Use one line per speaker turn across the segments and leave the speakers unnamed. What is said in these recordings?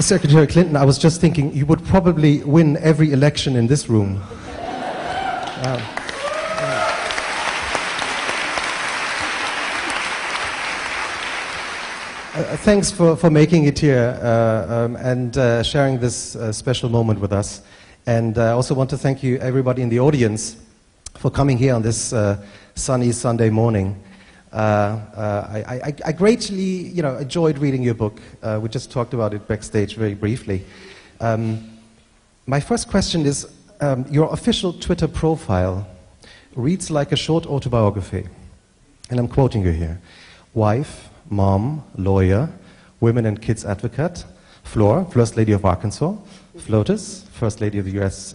Secretary Clinton, I was just thinking you would probably win every election in this room. Thanks for making it here and sharing this special moment with us. And I also want to thank you, everybody in the audience, for coming here on this sunny Sunday morning. I greatly, enjoyed reading your book. We just talked about it backstage very briefly. My first question is, your official Twitter profile reads like a short autobiography. And I'm quoting you here. Wife, mom, lawyer, women and kids advocate, Flor, First Lady of Arkansas, Flotus, First Lady of the US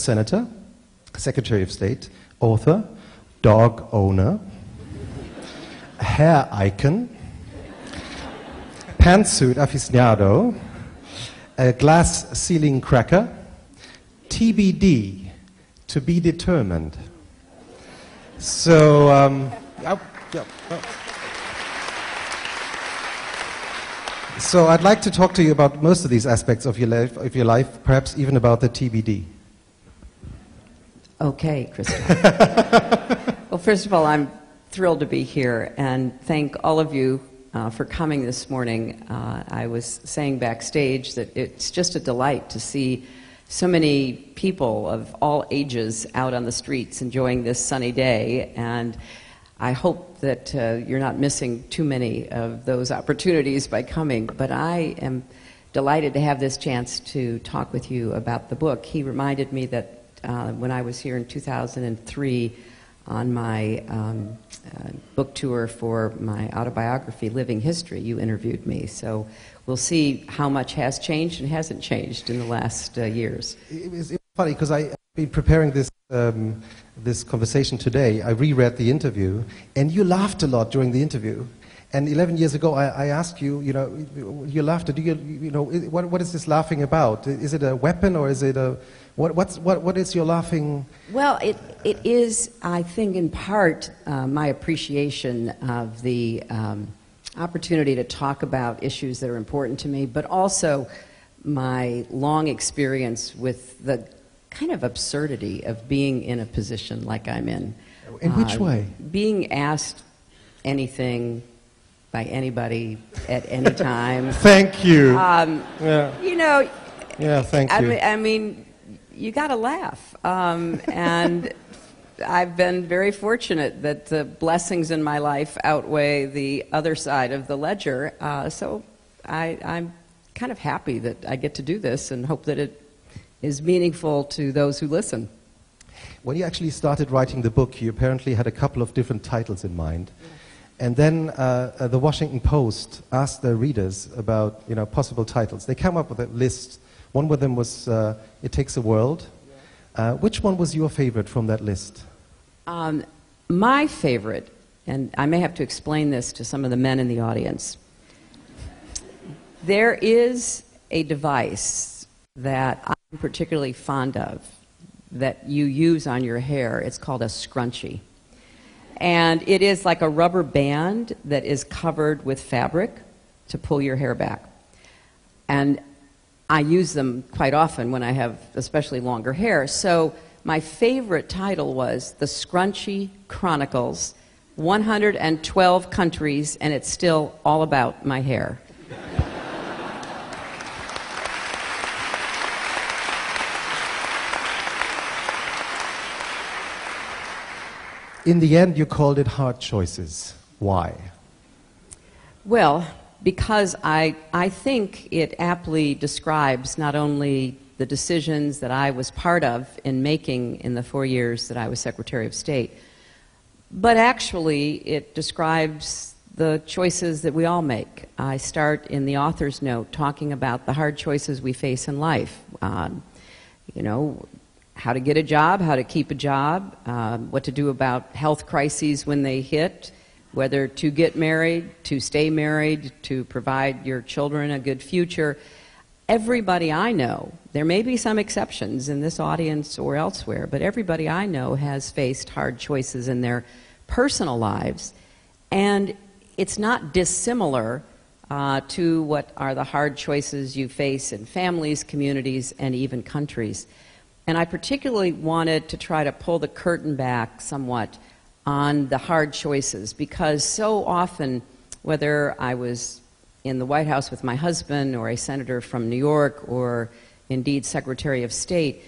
Senator, Secretary of State, author, dog owner, hair icon, pantsuit aficionado, a glass ceiling cracker, TBD, to be determined. So, So I'd like to talk to you about most of these aspects of your life, perhaps even about the TBD.
Okay, Christoph. Well, first of all, I'm thrilled to be here and thank all of you for coming this morning. I was saying backstage that it's just a delight to see so many people of all ages out on the streets enjoying this sunny day, and I hope that you're not missing too many of those opportunities by coming, but I am delighted to have this chance to talk with you about the book. He reminded me that when I was here in 2003 on my book tour for my autobiography, Living History, you interviewed me. So we'll see how much has changed and hasn't changed in the last years.
It was funny because I've been preparing this conversation today. I reread the interview, and you laughed a lot during the interview. And 11 years ago, I asked you, you laughed. What is this laughing about? Is it a weapon, or is it a what is your laughing?
Well, it is, I think, in part my appreciation of the opportunity to talk about issues that are important to me, but also my long experience with the kind of absurdity of being in a position like I'm in.
In which way?
Being asked anything by anybody at any time.
Thank you.
Yeah.
Yeah, thank you.
I mean, you got to laugh. And I've been very fortunate that the blessings in my life outweigh the other side of the ledger. So I'm kind of happy that I get to do this and hope that it is meaningful to those who listen.
When you actually started writing the book, you apparently had a couple of different titles in mind. And then the Washington Post asked their readers about possible titles. They came up with a list. One of them was It Takes a World. Which one was your favorite from that list?
My favorite, and I may have to explain this to some of the men in the audience, there is a device that I'm particularly fond of that you use on your hair. It's called a scrunchie. And it is like a rubber band that is covered with fabric to pull your hair back. And I use them quite often when I have especially longer hair. So my favorite title was The Scrunchie Chronicles, 112 countries, and it's still all about my hair.
In the end, you called it Hard Choices. Why?
Well, because I think it aptly describes not only the decisions that I was part of in making in the 4 years that I was Secretary of State, but actually it describes the choices that we all make. I start in the author's note talking about the hard choices we face in life. How to get a job, how to keep a job, what to do about health crises when they hit, whether to get married, to stay married, to provide your children a good future. Everybody I know, there may be some exceptions in this audience or elsewhere, but everybody I know has faced hard choices in their personal lives, and it's not dissimilar to what are the hard choices you face in families, communities, and even countries. And I particularly wanted to try to pull the curtain back somewhat on the hard choices, because so often, whether I was in the White House with my husband or a senator from New York or indeed Secretary of State,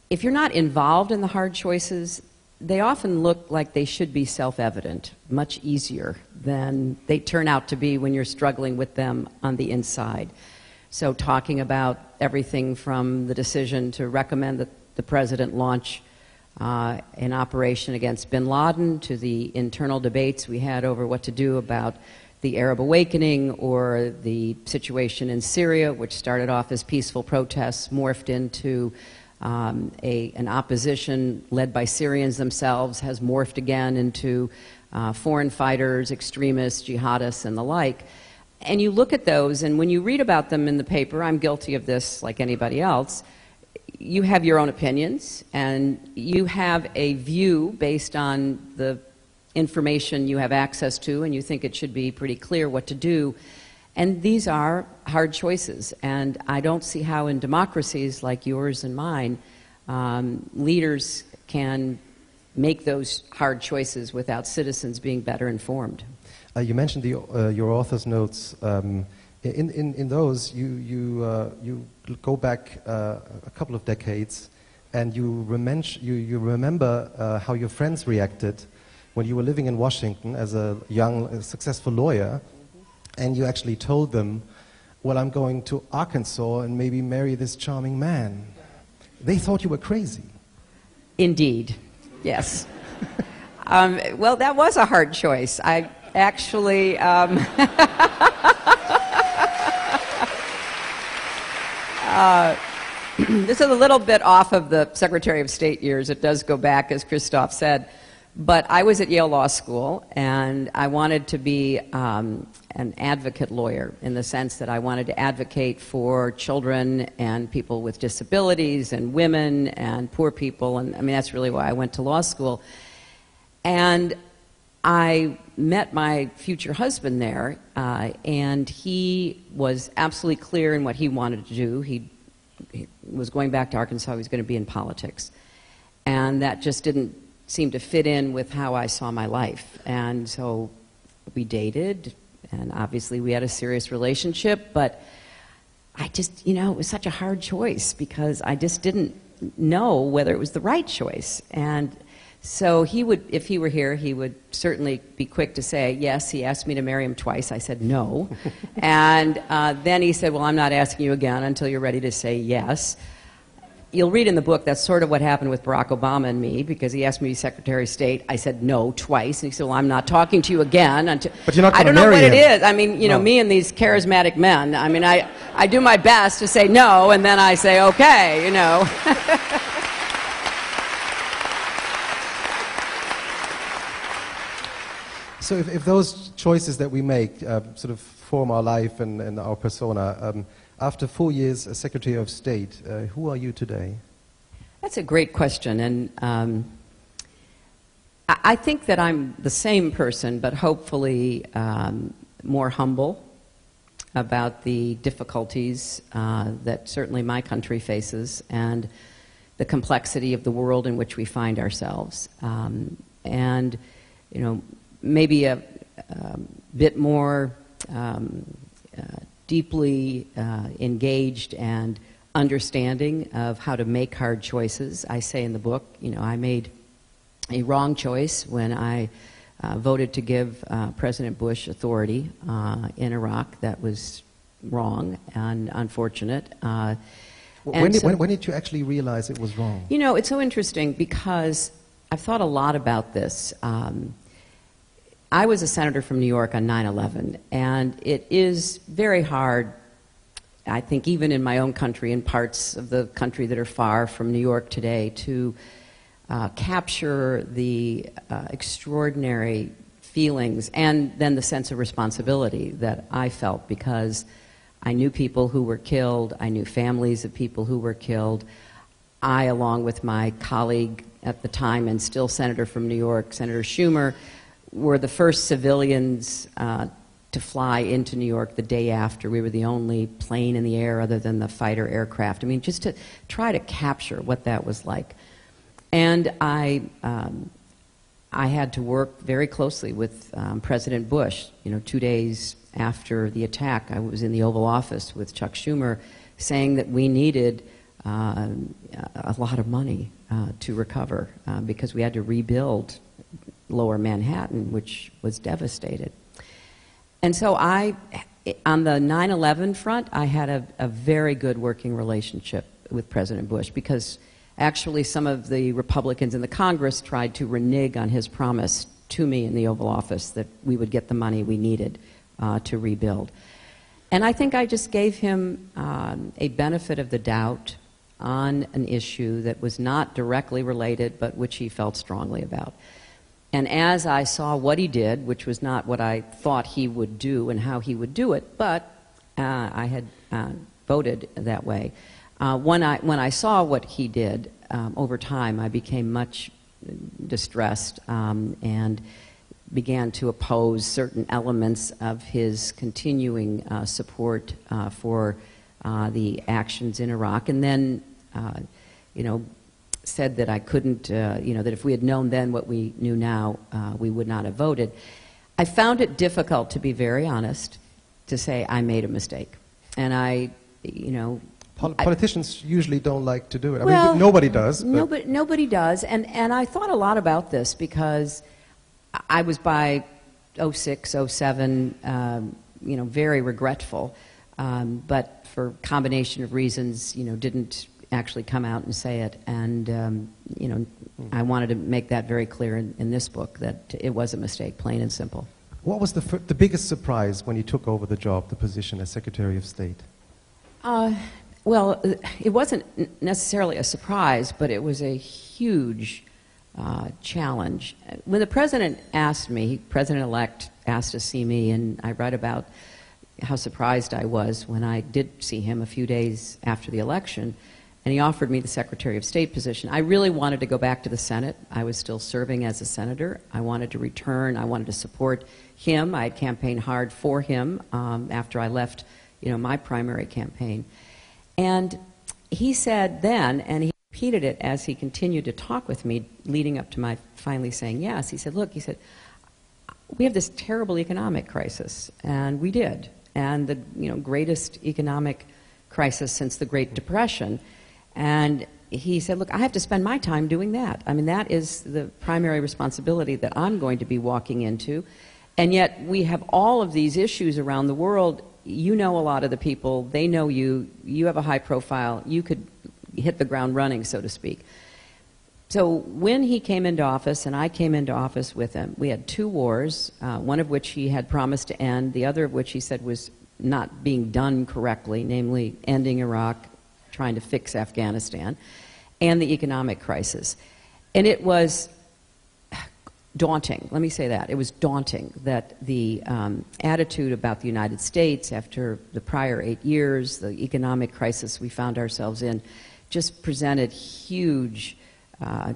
if you're not involved in the hard choices, they often look like they should be self-evident, much easier than they turn out to be when you're struggling with them on the inside. So talking about everything from the decision to recommend that the president launch an operation against bin Laden, to the internal debates we had over what to do about the Arab awakening, or the situation in Syria, which started off as peaceful protests, morphed into an opposition led by Syrians themselves, has morphed again into foreign fighters, extremists, jihadists, and the like. And you look at those, and when you read about them in the paper, I'm guilty of this like anybody else, you have your own opinions, and you have a view based on the information you have access to, and you think it should be pretty clear what to do. And these are hard choices, and I don't see how in democracies like yours and mine, leaders can make those hard choices without citizens being better informed.
You mentioned your author's notes. In those, you go back a couple of decades, and you remember how your friends reacted when you were living in Washington as a young, successful lawyer, and you actually told them, well, I'm going to Arkansas and maybe marry this charming man. They thought you were crazy.
Indeed, yes. Well, that was a hard choice. I actually... this is a little bit off of the Secretary of State years. It does go back, as Christoph said. But I was at Yale Law School, and I wanted to be an advocate lawyer, in the sense that I wanted to advocate for children and people with disabilities and women and poor people. And I mean, that's really why I went to law school. And I met my future husband there, and he was absolutely clear in what he wanted to do. He was going back to Arkansas. He was going to be in politics. And that just didn't seem to fit in with how I saw my life. And so we dated, and obviously we had a serious relationship, but I just, it was such a hard choice, because I just didn't know whether it was the right choice. And so he would, if he were here, he would certainly be quick to say, yes, he asked me to marry him twice. I said no. And then he said, well, I'm not asking you again until you're ready to say yes. You'll read in the book that's sort of what happened with Barack Obama and me, because he asked me to be Secretary of State. I said no twice, and he said, well, I'm not talking to you again until...
But you're not going to marry him.
I don't know what it is. I mean, no. Me and these charismatic men, I mean, I do my best to say no, and then I say okay,
So if those choices that we make sort of form our life and our persona, after 4 years as Secretary of State, who are you today?
That's a great question, and I think that I'm the same person, but hopefully more humble about the difficulties that certainly my country faces, and the complexity of the world in which we find ourselves. And, maybe a bit more deeply engaged and understanding of how to make hard choices. I say in the book, I made a wrong choice when I voted to give President Bush authority in Iraq. That was wrong and unfortunate.
When did you actually realize it was wrong?
It's so interesting, because I've thought a lot about this. I was a senator from New York on 9/11, and it is very hard, I think, even in my own country, in parts of the country that are far from New York today, to capture the extraordinary feelings and then the sense of responsibility that I felt, because I knew people who were killed, I knew families of people who were killed. I, along with my colleague at the time and still senator from New York, Senator Schumer, were the first civilians to to fly into New York the day after. We were the only plane in the air other than the fighter aircraft. I mean, just to try to capture what that was like. And I had to work very closely with President Bush. 2 days after the attack, I was in the Oval Office with Chuck Schumer saying that we needed a lot of money to recover because we had to rebuild Lower Manhattan, which was devastated. And so on the 9/11 front, I had a very good working relationship with President Bush because actually some of the Republicans in the Congress tried to renege on his promise to me in the Oval Office that we would get the money we needed to rebuild. And I think I just gave him a benefit of the doubt on an issue that was not directly related, but which he felt strongly about. And as I saw what he did, which was not what I thought he would do and how he would do it, but I had voted that way. When I saw what he did, over time I became much distressed and began to oppose certain elements of his continuing support for the actions in Iraq, and then, said that I couldn't, that if we had known then what we knew now, we would not have voted. I found it difficult, to be very honest, to say I made a mistake. And
Politicians usually don't like to do it. I mean, nobody does.
Nobody does. And I thought a lot about this because I was by 06, 07, very regretful. But for a combination of reasons, didn't actually come out and say it. And, I wanted to make that very clear in this book, that it was a mistake, plain and simple.
What was the biggest surprise when you took over the job, the position as Secretary of State?
Well, it wasn't necessarily a surprise, but it was a huge challenge. When the President asked me, President-elect asked to see me, and I read about how surprised I was when I did see him a few days after the election, and he offered me the Secretary of State position. I really wanted to go back to the Senate. I was still serving as a senator. I wanted to return. I wanted to support him. I had campaigned hard for him after I left, my primary campaign. And he said then, and he repeated it as he continued to talk with me, leading up to my finally saying yes, he said, look, he said, we have this terrible economic crisis, and we did, and the greatest economic crisis since the Great Depression. And he said, look, I have to spend my time doing that. I mean, that is the primary responsibility that I'm going to be walking into. And yet we have all of these issues around the world. You know a lot of the people. They know you. You have a high profile. You could hit the ground running, so to speak. So when he came into office, and I came into office with him, we had 2 wars, one of which he had promised to end, the other of which he said was not being done correctly, namely ending Iraq, trying to fix Afghanistan, and the economic crisis. And it was daunting, let me say that. It was daunting that the attitude about the United States after the prior 8 years, the economic crisis we found ourselves in, just presented huge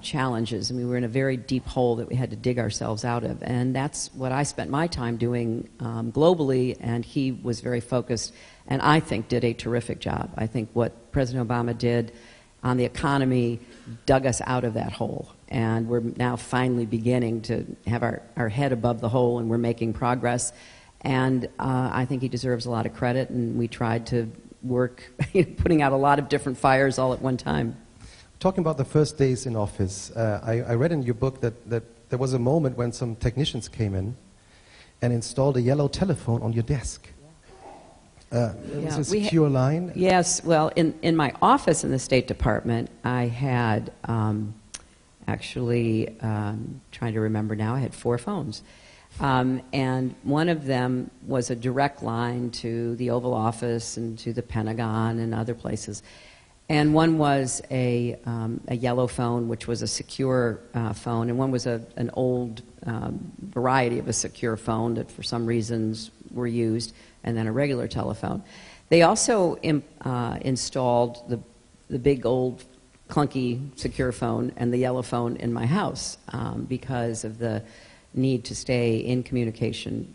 challenges. I mean, we were in a very deep hole that we had to dig ourselves out of. And that's what I spent my time doing globally, and he was very focused, and I think did a terrific job. I think what President Obama did on the economy dug us out of that hole. And we're now finally beginning to have our head above the hole, and we're making progress. And I think he deserves a lot of credit, and we tried to work, putting out a lot of different fires all at one time.
Talking about the first days in office, I read in your book that there was a moment when some technicians came in and installed a yellow telephone on your desk. It was a secure line?
Yes, well, in my office in the State Department, I had actually, trying to remember now, I had 4 phones. And one of them was a direct line to the Oval Office and to the Pentagon and other places. And one was a yellow phone, which was a secure phone, and one was an old variety of a secure phone that for some reasons were used, and then a regular telephone. They also installed the big old clunky secure phone and the yellow phone in my house because of the need to stay in communication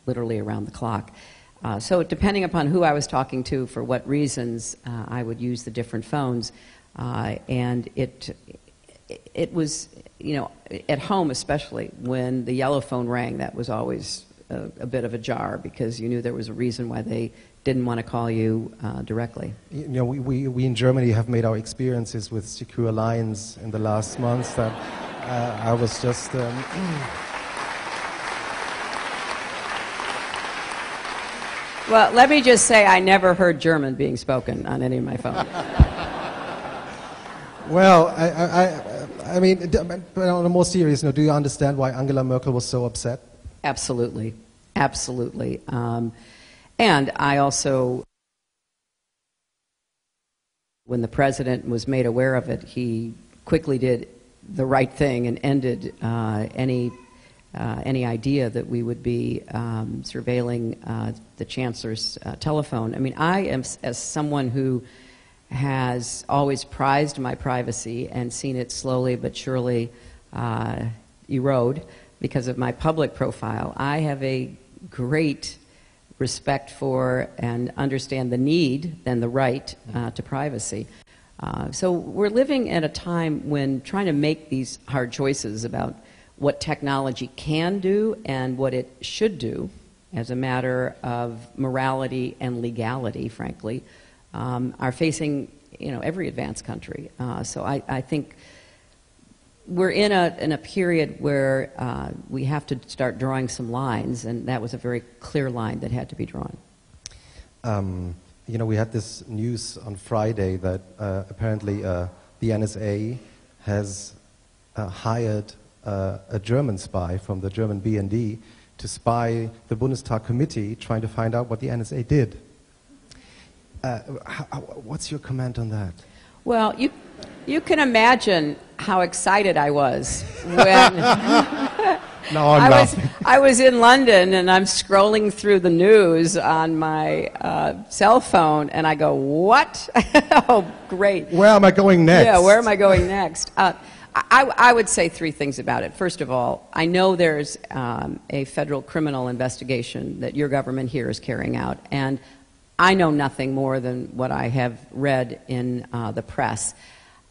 literally around the clock. So depending upon who I was talking to, for what reasons, I would use the different phones. And it was, you know, at home especially, when the yellow phone rang, that was always a bit of a jar, because you knew there was a reason why they didn't want to call you directly.
You know, we in Germany have made our experiences with secure lines in the last months that I was just...
Well, let me just say I never heard German being spoken on any of my phones.
Well, I mean, but on a more serious note, do you understand why Angela Merkel was so upset?
Absolutely. Absolutely. And I also, when the president was made aware of it, he quickly did the right thing and ended any idea that we would be surveilling the chancellor's telephone. I mean, I am, as someone who has always prized my privacy and seen it slowly but surely erode because of my public profile, I have a great respect for and understand the need and the right to privacy. So we're living at a time when trying to make these hard choices about what technology can do and what it should do as a matter of morality and legality, frankly, are facing, you know, every advanced country. So I think we're in a period where we have to start drawing some lines, and that was a very clear line that had to be drawn.
You know, we had this news on Friday that apparently the NSA has hired a German spy from the German BND to spy the Bundestag committee, trying to find out what the NSA did. What's your comment on that?
Well, you can imagine how excited I was when
no,
I was in London and I'm scrolling through the news on my cell phone and I go, what? Oh, great.
Where am I going next?
Yeah, where am I going next? I would say three things about it. First of all, I know there's a federal criminal investigation that your government here is carrying out, and I know nothing more than what I have read in the press.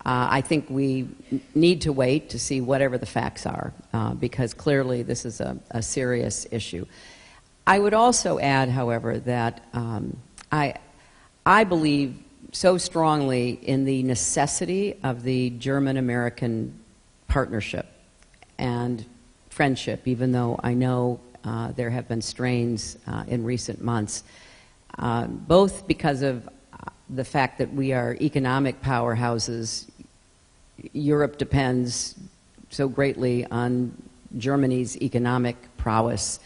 I think we need to wait to see whatever the facts are, because clearly this is a serious issue. I would also add, however, that I believe so strongly in the necessity of the German-American partnership and friendship, even though I know there have been strains in recent months, both because of the fact that we are economic powerhouses. Europe depends so greatly on Germany's economic prowess,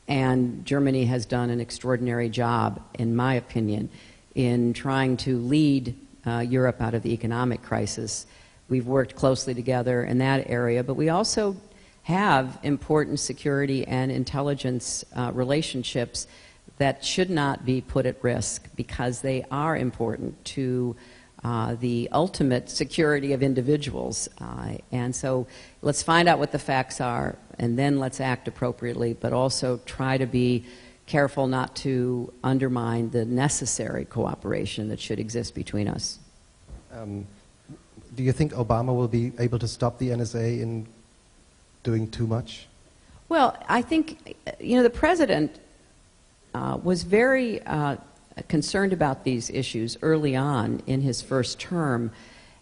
and Germany has done an extraordinary job, in my opinion, in trying to lead Europe out of the economic crisis. We've worked closely together in that area, but we also have important security and intelligence relationships that should not be put at risk, because they are important to the ultimate security of individuals. And so let's find out what the facts are, and then let's act appropriately, but also try to be careful not to undermine the necessary cooperation that should exist between us.
Do you think Obama will be able to stop the NSA in doing too much?
Well, I think, you know, the president was very concerned about these issues early on in his first term,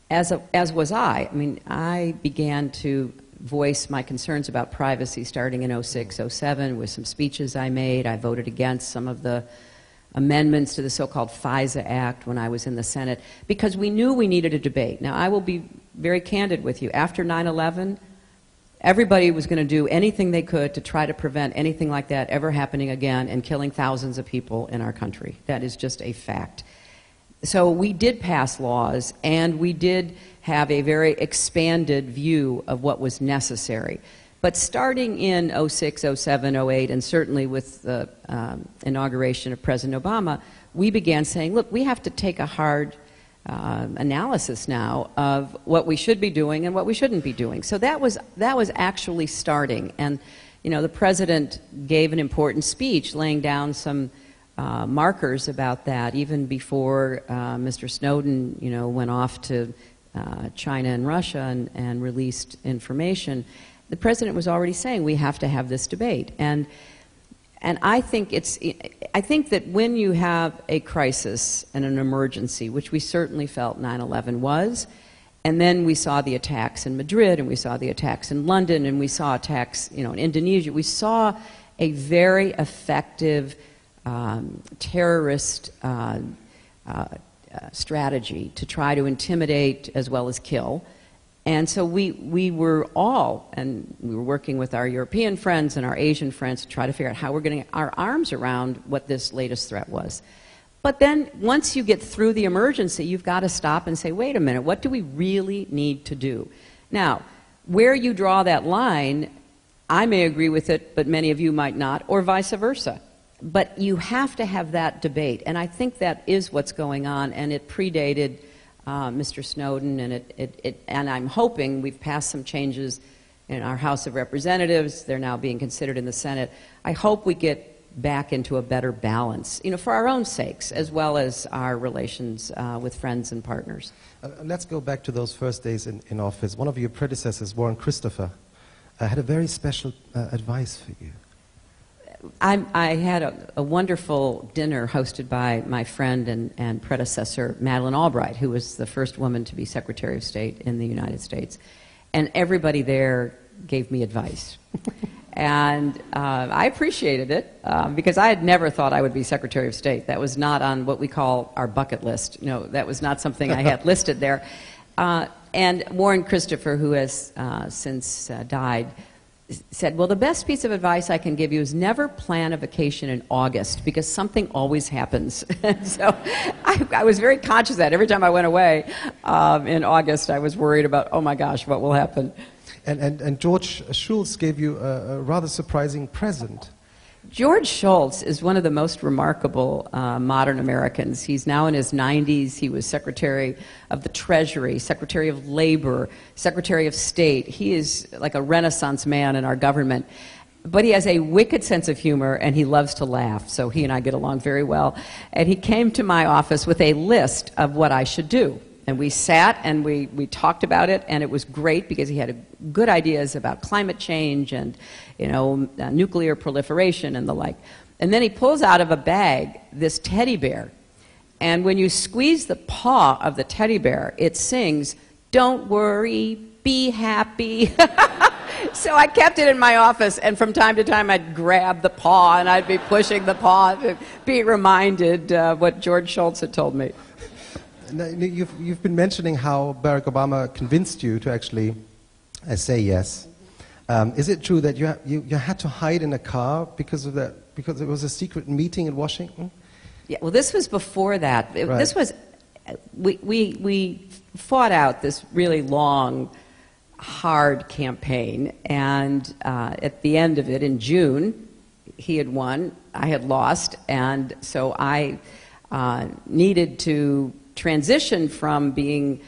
as was I. I mean, I began to voice my concerns about privacy starting in 06, 07 with some speeches I made. I voted against some of the amendments to the so-called FISA Act when I was in the Senate, because we knew we needed a debate. Now, I will be very candid with you. After 9/11, everybody was going to do anything they could to try to prevent anything like that ever happening again and killing thousands of people in our country. That is just a fact. So we did pass laws, and we did have a very expanded view of what was necessary. But starting in 06, 07, 08, and certainly with the inauguration of President Obama, we began saying, look, we have to take a hard analysis now of what we should be doing and what we shouldn't be doing. So that was actually starting. And, you know, the president gave an important speech laying down some markers about that even before Mr. Snowden, you know, went off to China and Russia and released information. The president was already saying we have to have this debate. And I think that when you have a crisis and an emergency, which we certainly felt 9/11 was, and then we saw the attacks in Madrid, and we saw the attacks in London, and we saw attacks, you know, in Indonesia. We saw a very effective terrorist strategy to try to intimidate as well as kill. And so we were all, and we were working with our European friends and our Asian friends to try to figure out how we're getting our arms around what this latest threat was. But then once you get through the emergency, you've got to stop and say, wait a minute, what do we really need to do? Now, where you draw that line, I may agree with it, but many of you might not, or vice versa. But you have to have that debate, and I think that is what's going on, and it predated Mr. Snowden, and I'm hoping we've passed some changes in our House of Representatives. They're now being considered in the Senate. I hope we get back into a better balance, you know, for our own sakes, as well as our relations with friends and partners.
Let's go back to those first days in office. One of your predecessors, Warren Christopher, had a very special advice for you.
I had a wonderful dinner hosted by my friend and predecessor, Madeleine Albright, who was the first woman to be Secretary of State in the United States. And everybody there gave me advice. And I appreciated it because I had never thought I would be Secretary of State. That was not on what we call our bucket list. You know, that was not something I had listed there. And Warren Christopher, who has since died, said, well, the best piece of advice I can give you is never plan a vacation in August because something always happens. So I was very conscious of that. Every time I went away in August, I was worried about, oh my gosh, what will happen?
And George Shultz gave you a rather surprising present.
George Shultz is one of the most remarkable modern Americans. He's now in his 90s. He was Secretary of the Treasury, Secretary of Labor, Secretary of State. He is like a Renaissance man in our government. But he has a wicked sense of humor, and he loves to laugh, so he and I get along very well. And he came to my office with a list of what I should do. And we sat and we talked about it, and it was great because he had good ideas about climate change and, you know, nuclear proliferation and the like. And then he pulls out of a bag this teddy bear. And when you squeeze the paw of the teddy bear, it sings, "Don't worry, be happy." So I kept it in my office, and from time to time I'd grab the paw and I'd be pushing the paw to be reminded what George Shultz had told me.
You've been mentioning how Barack Obama convinced you to actually say yes. Is it true that you had to hide in a car because of that? Because it was a secret meeting in Washington?
Yeah. Well, this was before that.
Right.
This was we fought out this really long, hard campaign, and at the end of it, in June, he had won, I had lost, and so I needed to transition from being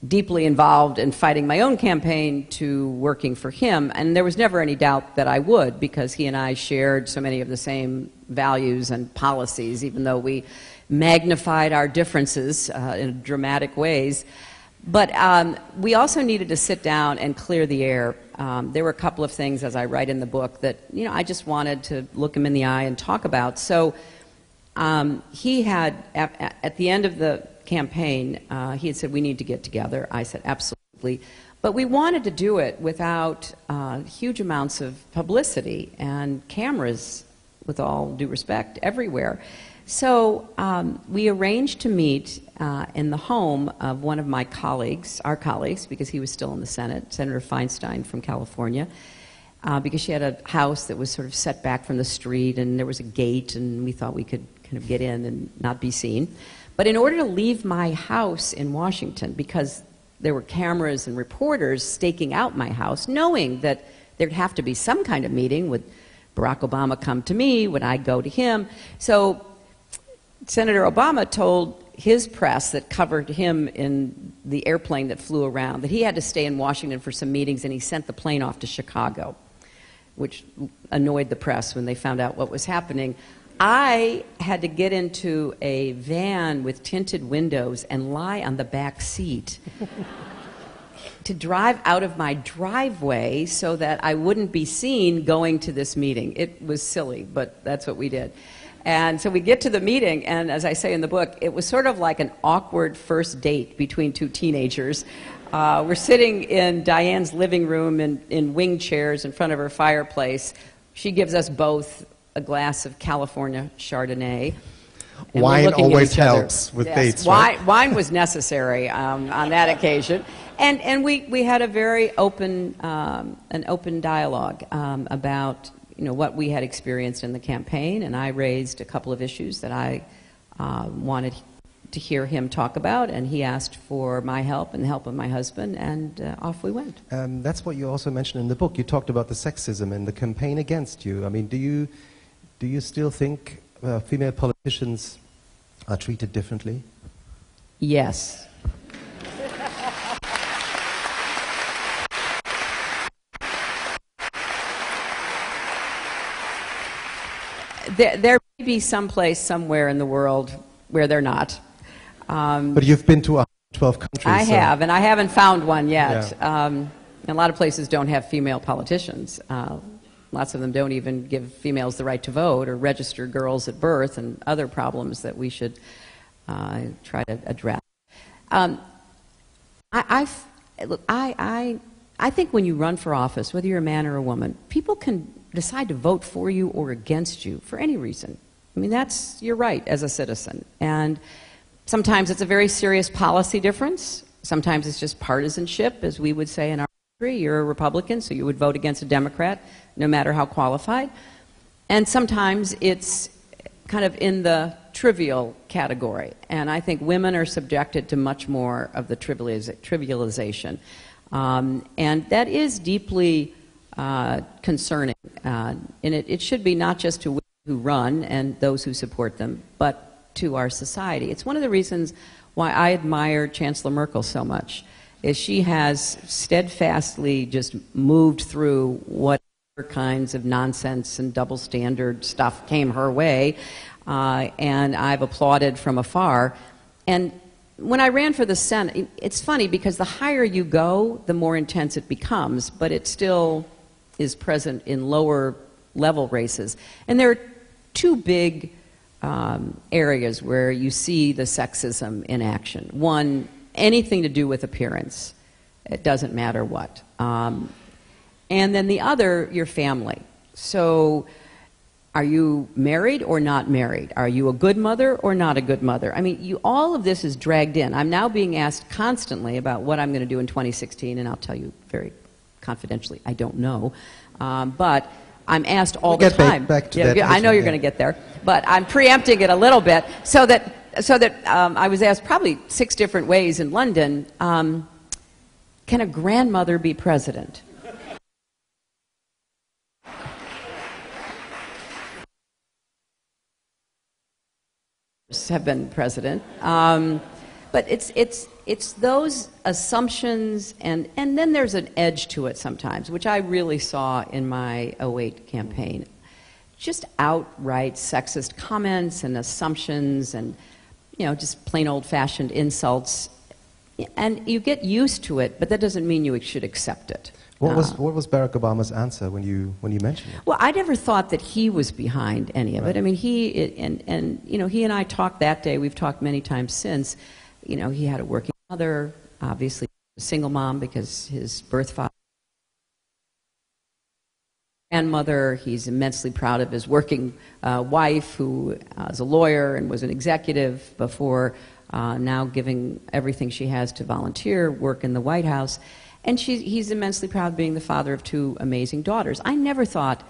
deeply involved in fighting my own campaign to working for him, and there was never any doubt that I would, because he and I shared so many of the same values and policies, even though we magnified our differences in dramatic ways. But we also needed to sit down and clear the air. There were a couple of things, as I write in the book, that, you know, I just wanted to look him in the eye and talk about. So he had, at the end of the campaign, he had said, we need to get together. I said, absolutely. But we wanted to do it without huge amounts of publicity and cameras, with all due respect, everywhere. So we arranged to meet in the home of one of my colleagues, our colleagues, because he was still in the Senate, Senator Feinstein from California, because she had a house that was sort of set back from the street, and there was a gate, and we thought we could kind of get in and not be seen. But in order to leave my house in Washington, because there were cameras and reporters staking out my house, knowing that there'd have to be some kind of meeting, would Barack Obama come to me, would I go to him? So Senator Obama told his press that covered him in the airplane that flew around, that he had to stay in Washington for some meetings, and he sent the plane off to Chicago, which annoyed the press when they found out what was happening. I had to get into a van with tinted windows and lie on the back seat to drive out of my driveway so that I wouldn't be seen going to this meeting. It was silly, but that's what we did. And so we get to the meeting, and as I say in the book, it was sort of like an awkward first date between two teenagers. We're sitting in Diane's living room in wing chairs in front of her fireplace. She gives us both a glass of California Chardonnay.
Wine always helps with dates, right?
Wine was necessary on that occasion. And we had a very open dialogue about what we had experienced in the campaign, and I raised a couple of issues that I wanted to hear him talk about, and he asked for my help and the help of my husband, and off we went.
That's what you also mentioned in the book. You talked about the sexism in the campaign against you. I mean, do you still think female politicians are treated differently?
Yes. There may be some place somewhere in the world where they're not.
But you've been to 112 countries.
I have, and I haven't found one yet.
Yeah.
A lot of places don't have female politicians. Lots of them don't even give females the right to vote or register girls at birth, and other problems that we should try to address. I think when you run for office, whether you're a man or a woman, people can decide to vote for you or against you for any reason. I mean, that's your right as a citizen. And sometimes it's a very serious policy difference. Sometimes it's just partisanship, as we would say in our country. You're a Republican, so you would vote against a Democrat, no matter how qualified. And sometimes it's kind of in the trivial category. And I think women are subjected to much more of the trivialization. And that is deeply concerning. And it should be not just to women who run and those who support them, but to our society. It's one of the reasons why I admire Chancellor Merkel so much, is she has steadfastly just moved through whatever kinds of nonsense and double standard stuff came her way, and I've applauded from afar. And when I ran for the Senate, it's funny because the higher you go, the more intense it becomes, but it still is present in lower level races. And there are two big areas where you see the sexism in action. One, anything to do with appearance. It doesn't matter what. And then the other, your family. So are you married or not married? Are you a good mother or not a good mother? I mean, all of this is dragged in. I'm now being asked constantly about what I'm going to do in 2016, and I'll tell you very confidentially, I don't know. But I'm asked all the time.
Back to that
I know you're going to get there, but I'm preempting it a little bit so that I was asked probably 6 different ways in London, can a grandmother be president? Have been president, but it's those assumptions, and then there's an edge to it sometimes, which I really saw in my 2008 campaign. Just outright sexist comments and assumptions, and just plain old-fashioned insults, and you get used to it, but that doesn't mean you should accept it.
What was Barack Obama's answer when you mentioned it?
Well, I never thought that he was behind any of it. I mean, he and I talked that day. We've talked many times since. He had a working mother, obviously a single mom because his birth father, grandmother. He's immensely proud of his working wife, who is a lawyer and was an executive before now giving everything she has to volunteer work in the White House. And he's immensely proud of being the father of 2 amazing daughters. I never thought,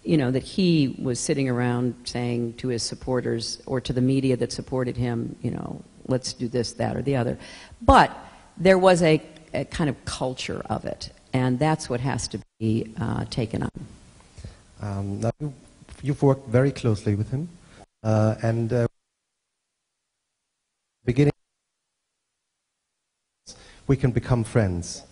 that he was sitting around saying to his supporters or to the media that supported him, let's do this, that, or the other. But there was a kind of culture of it, and that's what has to be taken on.
Now you've worked very closely with him, and we can become friends.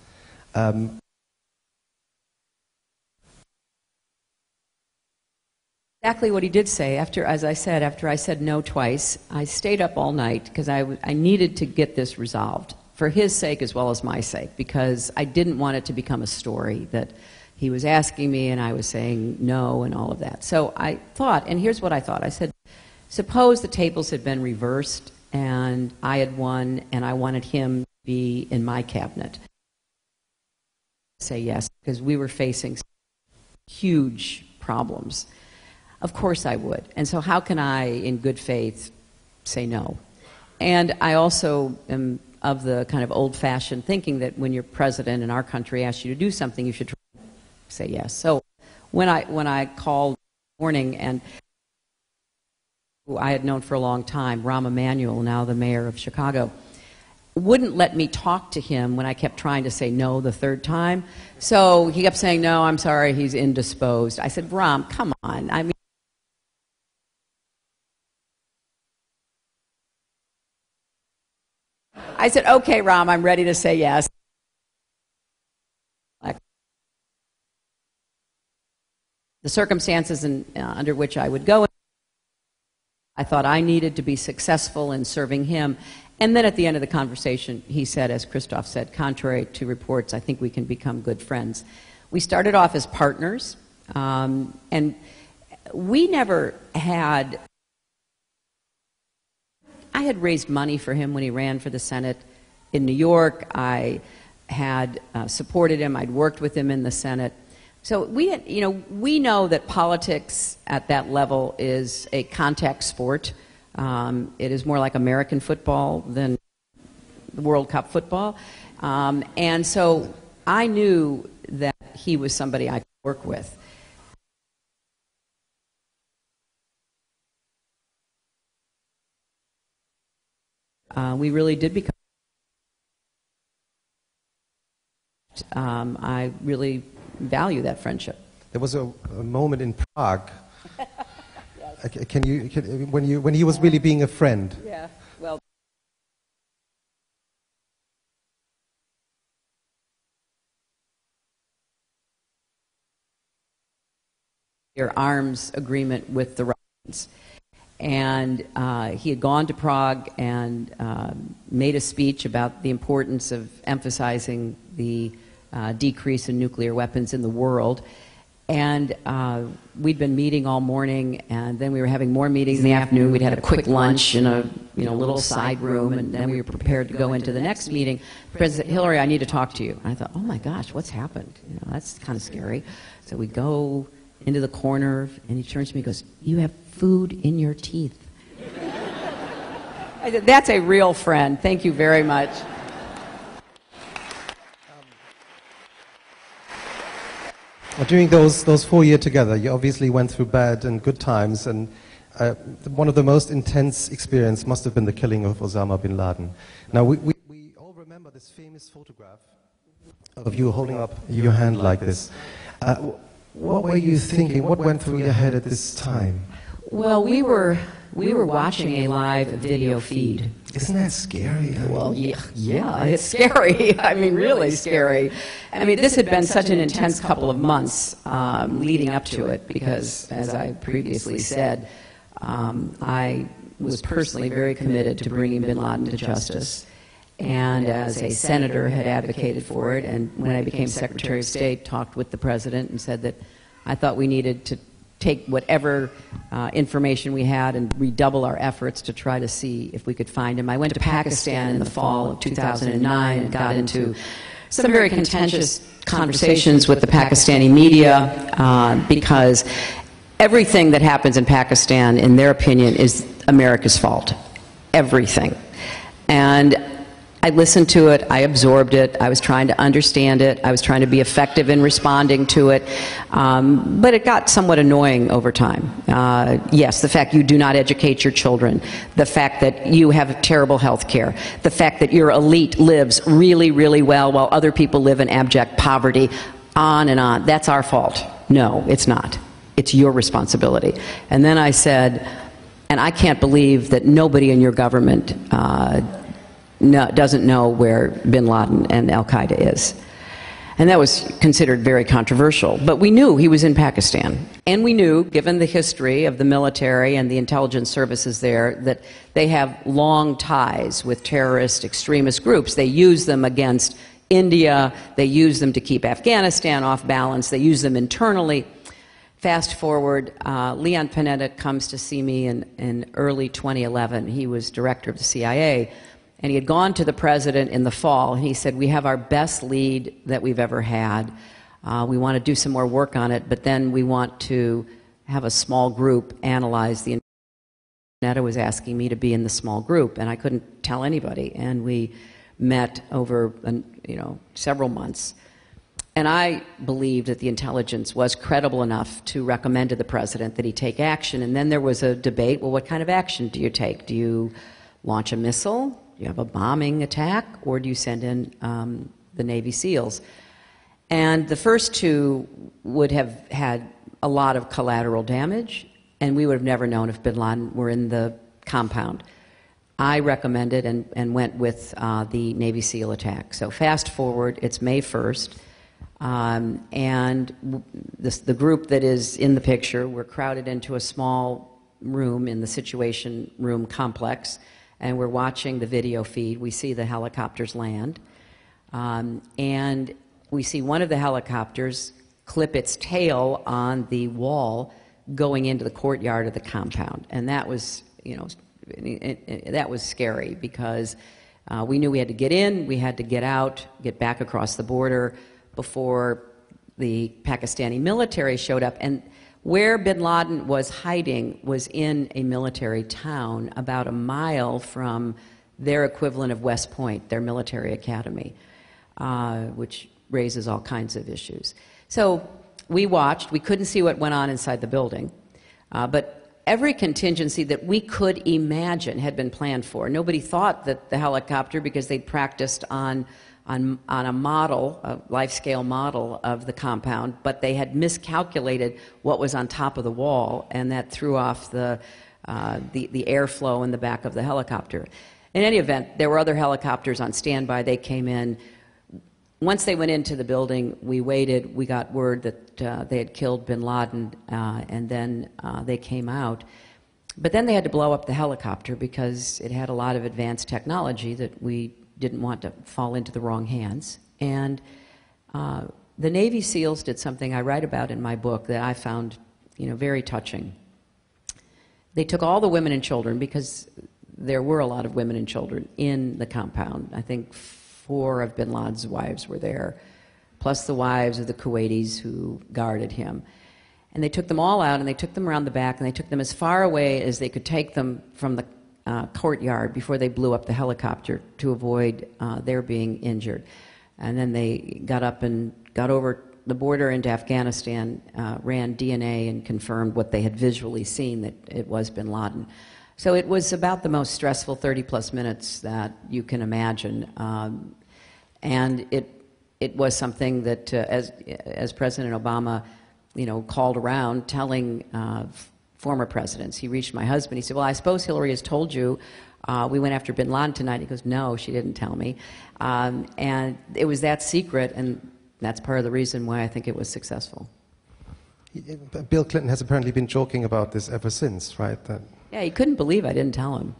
Exactly what he did say. As I said, after I said no twice, I stayed up all night because I needed to get this resolved for his sake as well as my sake, because I didn't want it to become a story that he was asking me and I was saying no and all of that. So I thought, and here's what I thought. I said, suppose the tables had been reversed and I had won and I wanted him to be in my cabinet. Say yes, because we were facing huge problems. Of course I would. And so how can I, in good faith, say no? And I also am of the kind of old-fashioned thinking that when your president in our country asks you to do something, you should try to say yes. So when I called this morning, and who I had known for a long time, Rahm Emanuel, now the mayor of Chicago, wouldn't let me talk to him when I kept trying to say no the third time. So he kept saying, no, I'm sorry, he's indisposed. I said, Rahm, come on. I mean, I said, okay, Rahm, I'm ready to say yes. The circumstances under which I would go, I thought I needed to be successful in serving him. And then at the end of the conversation, he said, as Christoph said, contrary to reports, I think we can become good friends. We started off as partners, and we never had... I had raised money for him when he ran for the Senate in New York. I had supported him. I'd worked with him in the Senate. So we know that politics at that level is a contact sport. It is more like American football than World Cup football. And so I knew that he was somebody I could work with. We really did become... I really value that friendship.
There was a moment in Prague. Yes. When he was really being a friend.
Yeah. Well. Your arms agreement with the Russians. And he had gone to Prague and made a speech about the importance of emphasizing the decrease in nuclear weapons in the world. And we'd been meeting all morning, and then we were having more meetings in the afternoon. We'd had a quick lunch in a little side room, and then we were prepared to go into the next meeting. The President said, Hillary, I need to talk to you. And I thought, oh my gosh, what's happened? That's kind of scary. So we go into the corner, and he turns to me and goes, you have food in your teeth. I said, that's a real friend. Thank you very much.
Well, during those 4 years together, you obviously went through bad and good times, and one of the most intense experience must have been the killing of Osama bin Laden. Now, we all remember this famous photograph of you holding up your hand like this. What were you thinking? What went through your head at this time?
Well, we were watching a live video feed.
Isn't that scary?
Well, yeah, it's scary. I mean, really scary. I mean, this had been such an intense couple of months leading up to it because, as I previously said, I was personally very committed to bringing bin Laden to justice. And as a senator, had advocated for it. And when I became Secretary of State, talked with the President and said that I thought we needed to take whatever information we had and redouble our efforts to try to see if we could find him. I went to Pakistan in the fall of 2009 and got into some very contentious conversations with the Pakistani media because everything that happens in Pakistan, in their opinion, is America's fault. Everything. And I listened to it, I absorbed it, I was trying to understand it, I was trying to be effective in responding to it, but it got somewhat annoying over time. Yes, the fact you do not educate your children, the fact that you have terrible health care, the fact that your elite lives really, really well while other people live in abject poverty, on and on. That's our fault. No, it's not. It's your responsibility. And then I said, and I can't believe that nobody in your government doesn't know where bin Laden and Al-Qaeda is. And that was considered very controversial. But we knew he was in Pakistan. And we knew, given the history of the military and the intelligence services there, that they have long ties with terrorist extremist groups. They use them against India. They use them to keep Afghanistan off balance. They use them internally. Fast forward, Leon Panetta comes to see me in early 2011. He was director of the CIA. And he had gone to the president in the fall, and he said, we have our best lead that we've ever had. We want to do some more work on it, but then we want to have a small group analyze the. Panetta was asking me to be in the small group, and I couldn't tell anybody. And we met over, several months. And I believed that the intelligence was credible enough to recommend to the president that he take action. And then there was a debate, well, what kind of action do you take? Do you launch a missile? Do you have a bombing attack? Or do you send in the Navy SEALs? And the first two would have had a lot of collateral damage, and we would have never known if bin Laden were in the compound. I recommended and went with the Navy SEAL attack. So fast forward, it's May 1st. And the group that is in the picture, we're crowded into a small room in the Situation Room complex, and we're watching the video feed. We see the helicopters land, and we see one of the helicopters clip its tail on the wall going into the courtyard of the compound. And that was, that was scary, because we knew we had to get in, we had to get out, get back across the border before the Pakistani military showed up. And where bin Laden was hiding was in a military town about a mile from their equivalent of West Point, their military academy, which raises all kinds of issues. So we watched. We couldn't see what went on inside the building, but every contingency that we could imagine had been planned for. Nobody thought that the helicopter, because they'd practiced on a model, a life-scale model of the compound, but they had miscalculated what was on top of the wall, and that threw off the airflow in the back of the helicopter. In any event, there were other helicopters on standby. They came in. Once they went into the building, we waited. We got word that they had killed bin Laden, and then they came out. But then they had to blow up the helicopter because it had a lot of advanced technology that we didn't want to fall into the wrong hands. And the Navy SEALs did something I write about in my book that I found, very touching. They took all the women and children, because there were a lot of women and children in the compound. I think 4 of bin Laden's wives were there, plus the wives of the Kuwaitis who guarded him. And they took them all out, and they took them around the back, and they took them as far away as they could take them from the courtyard before they blew up the helicopter, to avoid their being injured. And then they got up and got over the border into Afghanistan, ran DNA, and confirmed what they had visually seen, that it was bin Laden. So it was about the most stressful 30-plus minutes that you can imagine. And it was something that, as President Obama, called around telling former presidents. He reached my husband. He said, well, I suppose Hillary has told you we went after bin Laden tonight. He goes, no, she didn't tell me. And it was that secret, and that's part of the reason why I think it was successful.
Bill Clinton has apparently been joking about this ever since, right?
Yeah, he couldn't believe I didn't tell him.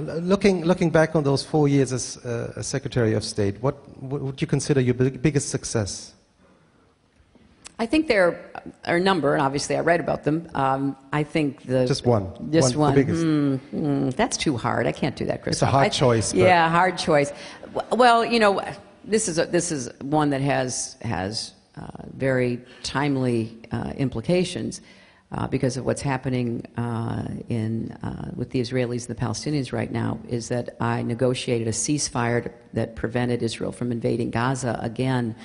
Looking back on those 4 years as Secretary of State, what would you consider your biggest success?
I think there are a number, and obviously I read about them. I think
just one.
The
biggest.
That's too hard. I can't do that, Christoph.
It's a hard choice. But
yeah, hard choice. Well, this is one that has very timely implications because of what's happening with the Israelis and the Palestinians right now. Is that I negotiated a ceasefire that prevented Israel from invading Gaza again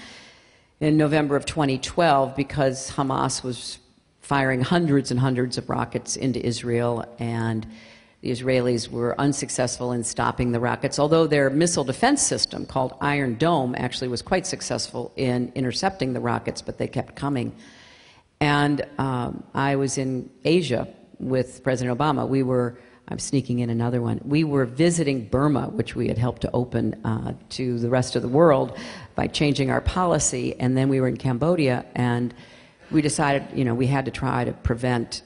in November of 2012, because Hamas was firing hundreds and hundreds of rockets into Israel, and the Israelis were unsuccessful in stopping the rockets, although their missile defense system, called Iron Dome, actually was quite successful in intercepting the rockets, but they kept coming. And I was in Asia with President Obama. We were I'm sneaking in another one. We were visiting Burma, which we had helped to open to the rest of the world by changing our policy, and then we were in Cambodia, and we decided, we had to try to prevent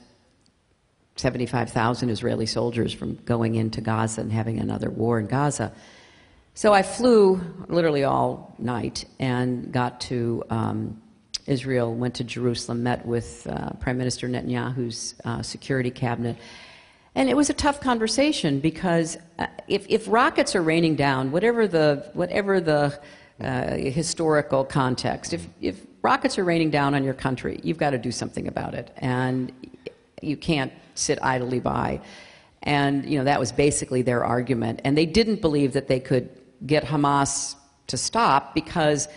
75,000 Israeli soldiers from going into Gaza and having another war in Gaza. So I flew literally all night and got to Israel, went to Jerusalem, met with Prime Minister Netanyahu's security cabinet. And it was a tough conversation because if rockets are raining down, whatever the historical context, if rockets are raining down on your country, you've got to do something about it. And you can't sit idly by. And, that was basically their argument. And they didn't believe that they could get Hamas to stop because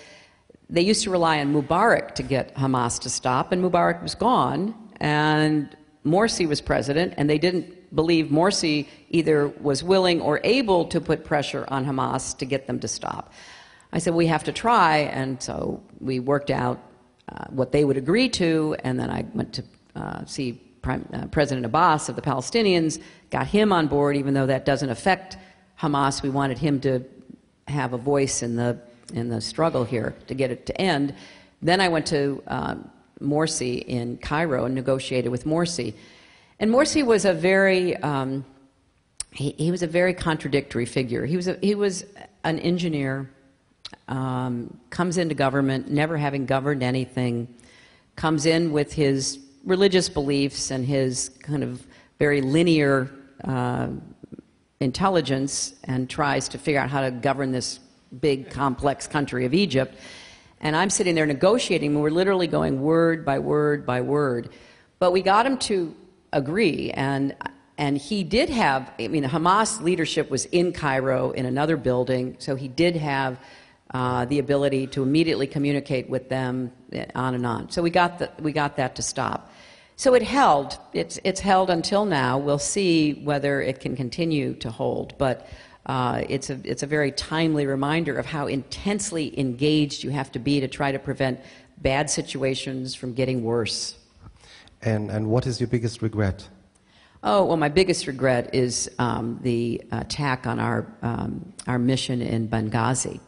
they used to rely on Mubarak to get Hamas to stop, and Mubarak was gone, and Morsi was president, and they didn't believe Morsi either was willing or able to put pressure on Hamas to get them to stop. I said, we have to try, and so we worked out what they would agree to, and then I went to see President Abbas of the Palestinians, got him on board, even though that doesn't affect Hamas. We wanted him to have a voice in the struggle here to get it to end. Then I went to Morsi in Cairo and negotiated with Morsi. And Morsi was a very he was a very contradictory figure. He was an engineer, comes into government never having governed anything, comes in with his religious beliefs and his kind of very linear intelligence, and tries to figure out how to govern this big, complex country of Egypt. And I'm sitting there negotiating, and we're literally going word by word by word. But we got him to agree, and he did have, Hamas leadership was in Cairo in another building, so he did have the ability to immediately communicate with them, on and on. So we got that to stop. So it held. It's held until now. We'll see whether it can continue to hold, but it's a very timely reminder of how intensely engaged you have to be to try to prevent bad situations from getting worse.
And what is your biggest regret?
Oh, well, my biggest regret is the attack on our mission in Benghazi.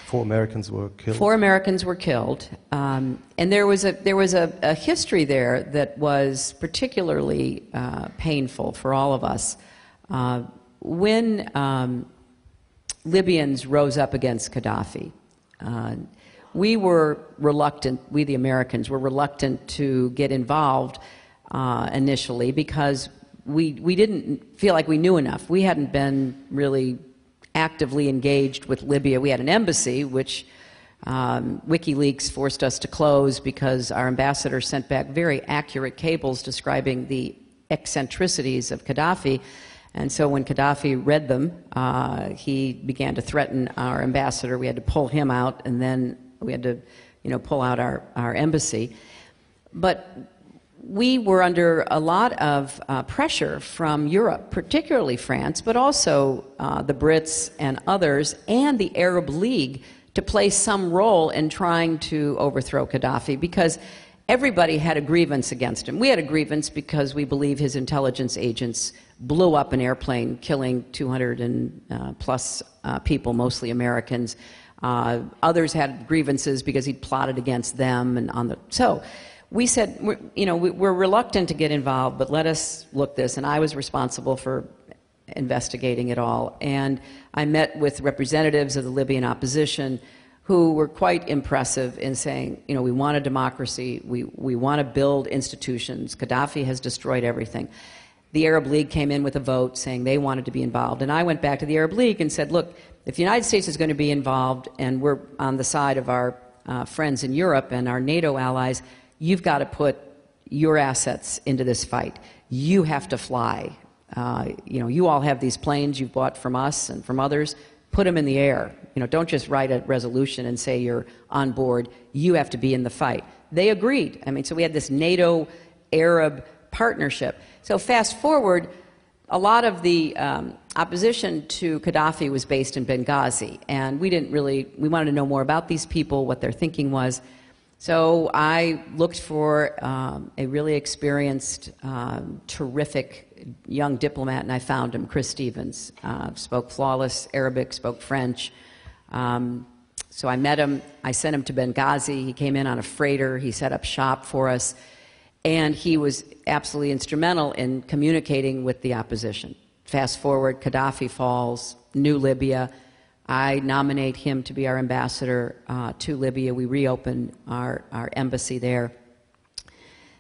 4 Americans were killed.
4 Americans were killed, and there was a history there that was particularly painful for all of us. When Libyans rose up against Gaddafi, we were reluctant. We, the Americans, were reluctant to get involved initially because we didn't feel like we knew enough. We hadn't been really actively engaged with Libya. We had an embassy, which WikiLeaks forced us to close because our ambassador sent back very accurate cables describing the eccentricities of Gaddafi. And so when Gaddafi read them, he began to threaten our ambassador. We had to pull him out, and then we had to, pull out our embassy. But we were under a lot of pressure from Europe, particularly France, but also the Brits and others, and the Arab League, to play some role in trying to overthrow Gaddafi, because everybody had a grievance against him. We had a grievance because we believe his intelligence agents blew up an airplane, killing 200 and plus people, mostly Americans. Others had grievances because he'd plotted against them, and so we said, we're reluctant to get involved, but let us look this. And I was responsible for investigating it all. And I met with representatives of the Libyan opposition who were quite impressive in saying, we want a democracy, we want to build institutions. Gaddafi has destroyed everything. The Arab League came in with a vote saying they wanted to be involved. And I went back to the Arab League and said, look, if the United States is going to be involved, and we're on the side of our friends in Europe and our NATO allies, you've got to put your assets into this fight. You have to fly. You all have these planes you've bought from us and from others. Put them in the air. Don't just write a resolution and say you're on board. You have to be in the fight. They agreed. So we had this NATO-Arab partnership. So fast forward, a lot of the opposition to Gaddafi was based in Benghazi, and we wanted to know more about these people, what their thinking was. So I looked for a really experienced, terrific young diplomat, and I found him, Chris Stevens. Spoke flawless Arabic, spoke French. So I met him. I sent him to Benghazi. He came in on a freighter. He set up shop for us. And he was absolutely instrumental in communicating with the opposition. Fast forward, Gaddafi falls, new Libya. I nominate him to be our ambassador to Libya. We reopen our embassy there.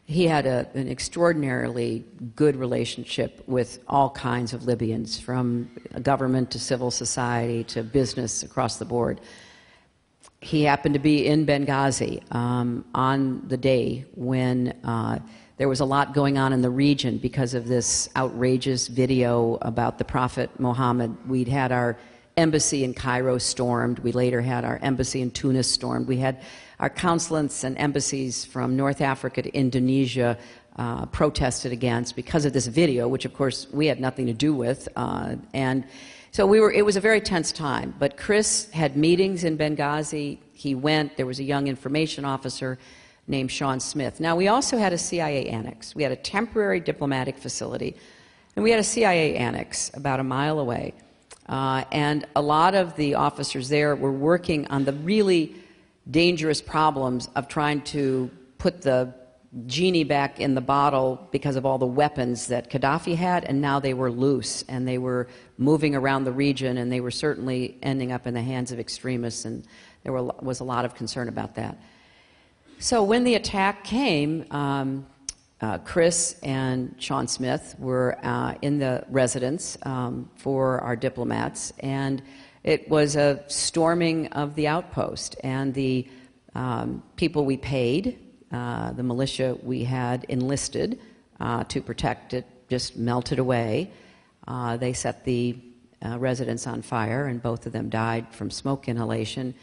He had an extraordinarily good relationship with all kinds of Libyans, from government to civil society to business across the board. He happened to be in Benghazi on the day when there was a lot going on in the region because of this outrageous video about the Prophet Muhammad. We'd had our embassy in Cairo stormed. We later had our embassy in Tunis stormed. We had our consulates and embassies from North Africa to Indonesia protested against because of this video, which of course we had nothing to do with. And so it was a very tense time. But Chris had meetings in Benghazi. He went. There was a young information officer named Sean Smith. Now, we also had a CIA annex. We had a temporary diplomatic facility, and we had a CIA annex about a mile away. And a lot of the officers there were working on the really dangerous problems of trying to put the genie back in the bottle because of all the weapons that Gaddafi had, and now they were loose, and they were moving around the region, and they were certainly ending up in the hands of extremists, and there was a lot of concern about that. So when the attack came, Chris and Sean Smith were in the residence for our diplomats, and it was a storming of the outpost, and the people we paid, the militia we had enlisted to protect it, just melted away. They set the residence on fire, and both of them died from smoke inhalation.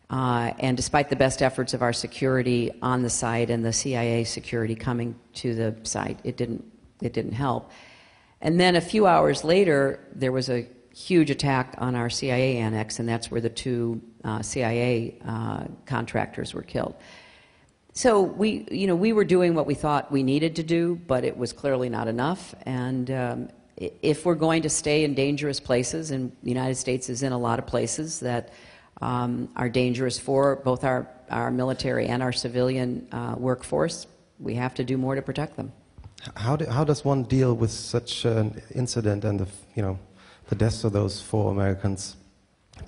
And despite the best efforts of our security on the site and the CIA security coming to the site, it didn't help. And then a few hours later, there was a huge attack on our CIA annex, and that's where the two CIA contractors were killed. So we were doing what we thought we needed to do, but it was clearly not enough. And if we're going to stay in dangerous places, and the United States is in a lot of places that are dangerous for both our military and our civilian workforce, we have to do more to protect them.
How does one deal with such an incident and the deaths of those 4 Americans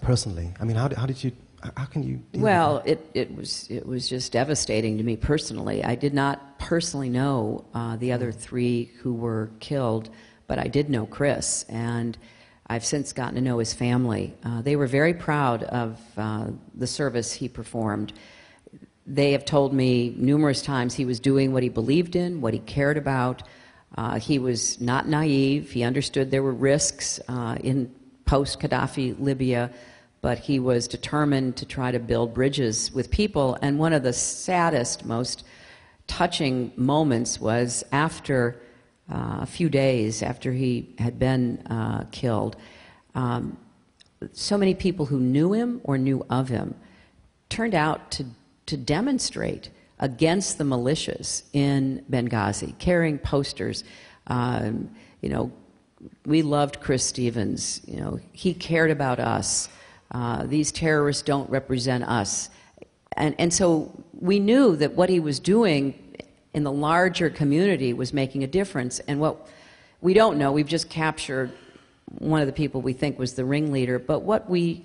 personally? I mean, how can you deal
well,
with that?
it was just devastating to me personally. I did not personally know the other 3 who were killed, but I did know Chris, and I've since gotten to know his family. They were very proud of the service he performed. They have told me numerous times he was doing what he believed in, what he cared about. He was not naive. He understood there were risks in post-Gaddafi Libya, but he was determined to try to build bridges with people. And one of the saddest, most touching moments was after a few days after he had been killed, so many people who knew him or knew of him turned out to demonstrate against the militias in Benghazi, carrying posters. We loved Chris Stevens. He cared about us. These terrorists don't represent us. And so we knew that what he was doing in the larger community was making a difference. And what we don't know, we've just captured one of the people we think was the ringleader, but what we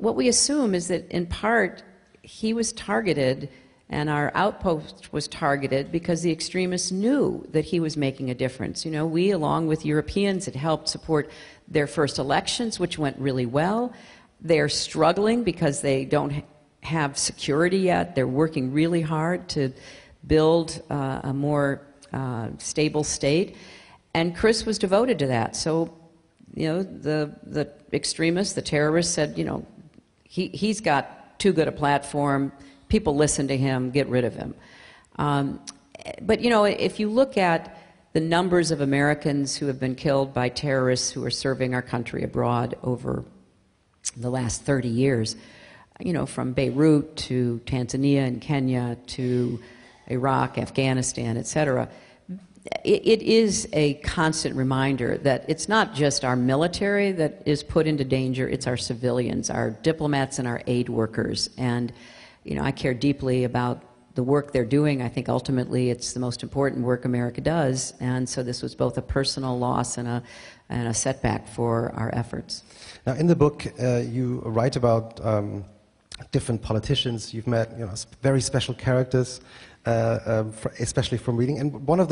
assume is that in part he was targeted and our outpost was targeted because the extremists knew that he was making a difference. We, along with Europeans, had helped support their first elections, which went really well. They're struggling because they don't have security yet. They're working really hard to build a more stable state, and Chris was devoted to that. So, the extremists, the terrorists said, he's got too good a platform. People listen to him. Get rid of him. But if you look at the numbers of Americans who have been killed by terrorists who are serving our country abroad over the last 30 years, you know, from Beirut to Tanzania and Kenya to Iraq, Afghanistan, etc., it is a constant reminder that it's not just our military that is put into danger, it's our civilians, our diplomats and our aid workers. And, you know, I care deeply about the work they're doing. I think ultimately it's the most important work America does. And so this was both a personal loss and a setback for our efforts.
Now, in the book, you write about different politicians you've met, you know, very special characters. Especially from reading, and one of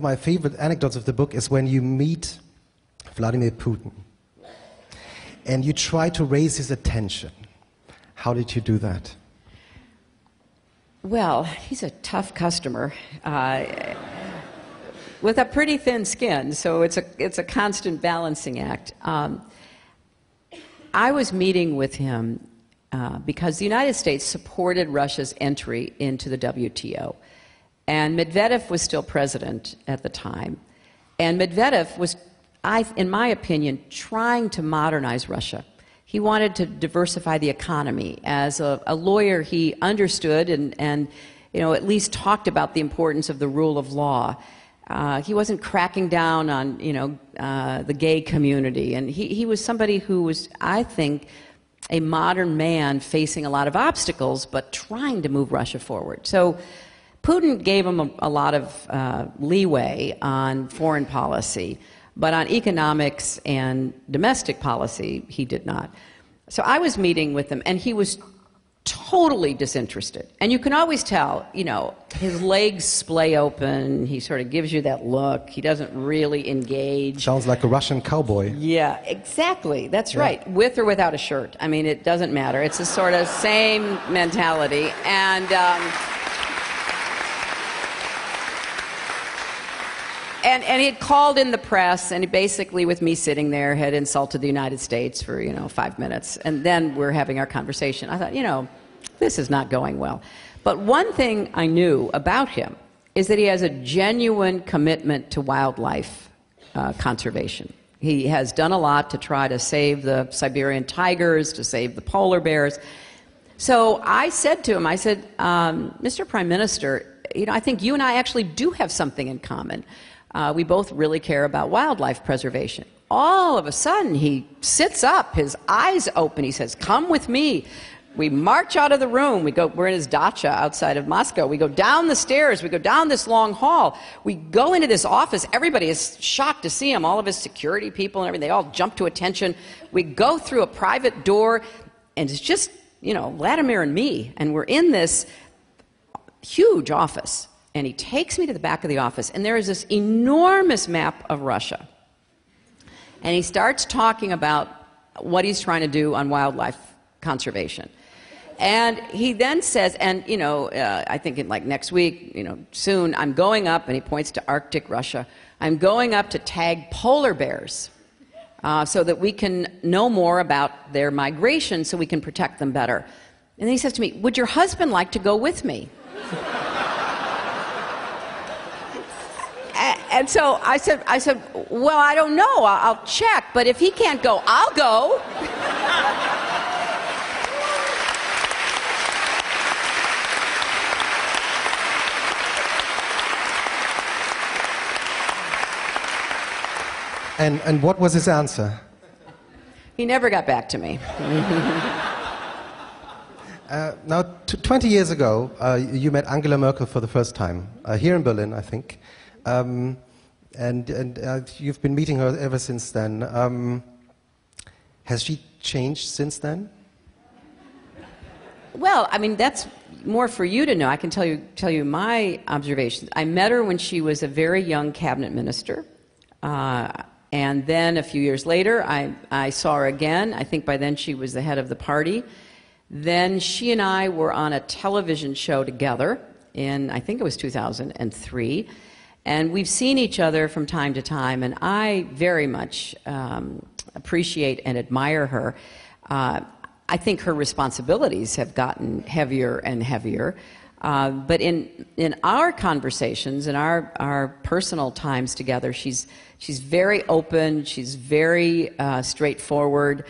my favorite anecdotes of the book is when you meet Vladimir Putin and you try to raise his attention. How did you do that?
Well, he's a tough customer with a pretty thin skin, so it's a constant balancing act. I was meeting with him because the United States supported Russia's entry into the WTO. And Medvedev was still president at the time. And Medvedev was, in my opinion, trying to modernize Russia. He wanted to diversify the economy. As a lawyer, he understood and you know, at least talked about the importance of the rule of law. He wasn't cracking down on, you know, the gay community. And he was somebody who was, I think, a modern man facing a lot of obstacles, but trying to move Russia forward. So Putin gave him a lot of leeway on foreign policy, but on economics and domestic policy, he did not. So I was meeting with him, and he was totally disinterested. And you can always tell, you know, his legs splay open, he sort of gives you that look, he doesn't really engage.
Sounds like a Russian cowboy.
Yeah, exactly, that's right, with or without a shirt. I mean, it doesn't matter, it's a sort of same mentality. And he had called in the press, and he basically, with me sitting there, had insulted the United States for, you know, 5 minutes. And then we're having our conversation. I thought, you know, this is not going well. But one thing I knew about him is that he has a genuine commitment to wildlife conservation. He has done a lot to try to save the Siberian tigers, to save the polar bears. So I said to him, I said, Mr. Prime Minister, you know, I think you and I actually do have something in common. We both really care about wildlife preservation. All of a sudden, he sits up, his eyes open. He says, come with me. We march out of the room. We're in his dacha outside of Moscow. We go down the stairs. We go down this long hall. We go into this office. Everybody is shocked to see him. All of his security people and everything, they all jump to attention. We go through a private door, and it's just, you know, Vladimir and me. And we're in this huge office. And he takes me to the back of the office, and there is this enormous map of Russia. And he starts talking about what he's trying to do on wildlife conservation. And he then says, and, you know, I think in like next week, you know, soon, I'm going up, and he points to Arctic Russia, I'm going up to tag polar bears so that we can know more about their migration so we can protect them better. And then he says to me, would your husband like to go with me? And so I said, well, I don't know, I'll check, but if he can't go, I'll go.
And what was his answer?
He never got back to me.
Now, 20 years ago, you met Angela Merkel for the first time, here in Berlin, I think. And you've been meeting her ever since then. Has she changed since then?
Well, I mean, that's more for you to know. I can tell you my observations. I met her when she was a very young cabinet minister. And then a few years later, I saw her again. I think by then she was the head of the party. Then she and I were on a television show together in, I think it was 2003. And we've seen each other from time to time, and I very much appreciate and admire her. I think her responsibilities have gotten heavier and heavier. But in our conversations, in our personal times together, she's very open, she's very straightforward.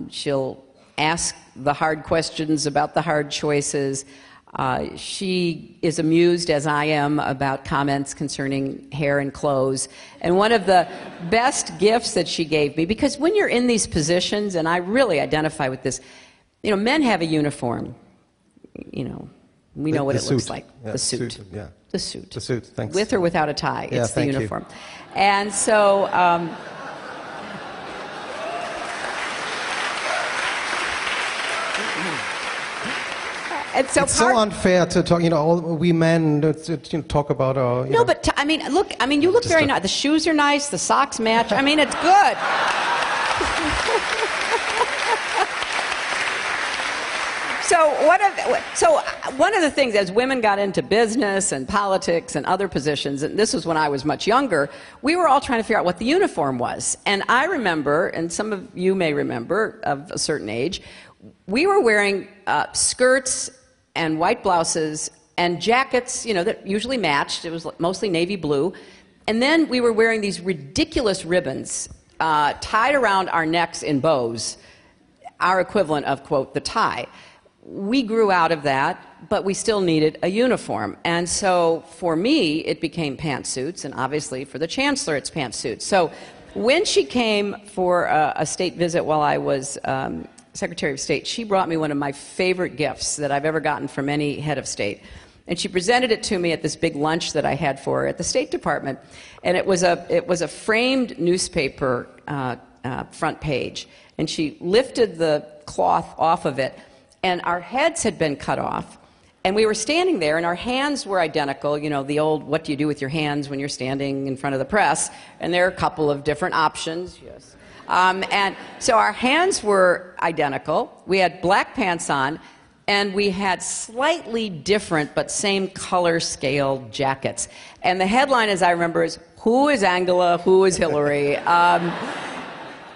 She'll ask the hard questions about the hard choices. She is amused, as I am, about comments concerning hair and clothes. And one of the best gifts that she gave me, because when you're in these positions, and I really identify with this, you know, men have a uniform. You know, we know what it looks like.
Yeah,
the suit.
Yeah.
The suit.
The suit, thanks.
With or without a tie,
Yeah,
it's the
thank
uniform.
you.
And so... And so
it's so unfair to talk, you know, all we men talk about our...
No, but I mean, look, I mean, you look very nice. The shoes are nice, the socks match. I mean, it's good. So one of the things, as women got into business and politics and other positions, and this was when I was much younger, we were all trying to figure out what the uniform was. And I remember, and some of you may remember of a certain age, we were wearing skirts and white blouses and jackets, you know, that usually matched. It was mostly navy blue. And then we were wearing these ridiculous ribbons tied around our necks in bows, our equivalent of, quote, the tie. We grew out of that, but we still needed a uniform. And so for me, it became pantsuits, and obviously for the chancellor, it's pantsuits. So when she came for a state visit while I was Secretary of State, she brought me one of my favorite gifts that I've ever gotten from any head of state. And she presented it to me at this big lunch that I had for her at the State Department. And it was a framed newspaper front page. And she lifted the cloth off of it, and our heads had been cut off. And we were standing there, and our hands were identical. You know, the old, what do you do with your hands when you're standing in front of the press? And there are a couple of different options, yes. And so our hands were identical. We had black pants on, and we had slightly different but same color scale jackets. And the headline, as I remember, is, "Who is Angela? Who is Hillary?"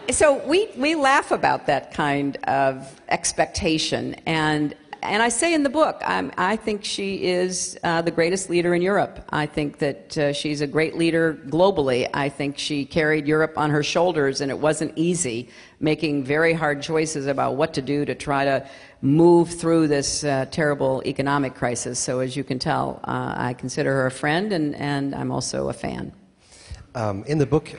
So we laugh about that kind of expectation. And I say in the book, I think she is the greatest leader in Europe. I think that she's a great leader globally. I think she carried Europe on her shoulders, and it wasn't easy, making very hard choices about what to do to try to move through this terrible economic crisis. So as you can tell, I consider her a friend, and I'm also a fan.
In the book...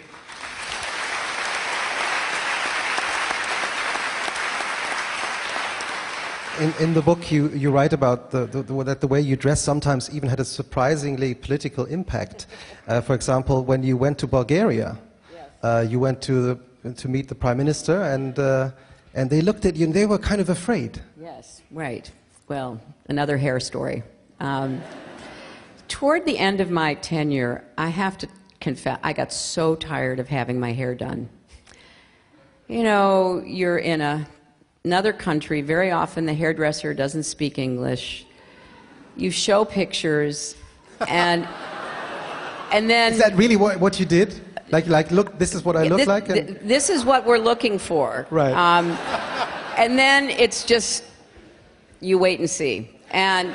In the book, you write about that the way you dress sometimes even had a surprisingly political impact. For example, when you went to Bulgaria, yes. You went to meet the Prime Minister, and they looked at you and they were kind of afraid.
Yes, right. Well, another hair story. Toward the end of my tenure, I have to confess, I got so tired of having my hair done. You know, you're in another country, very often the hairdresser doesn't speak English. You show pictures, and then...
Is that really what you did? Like, look, this is what I look like?
This is what we're looking for.
Right.
And then it's just, you wait and see. And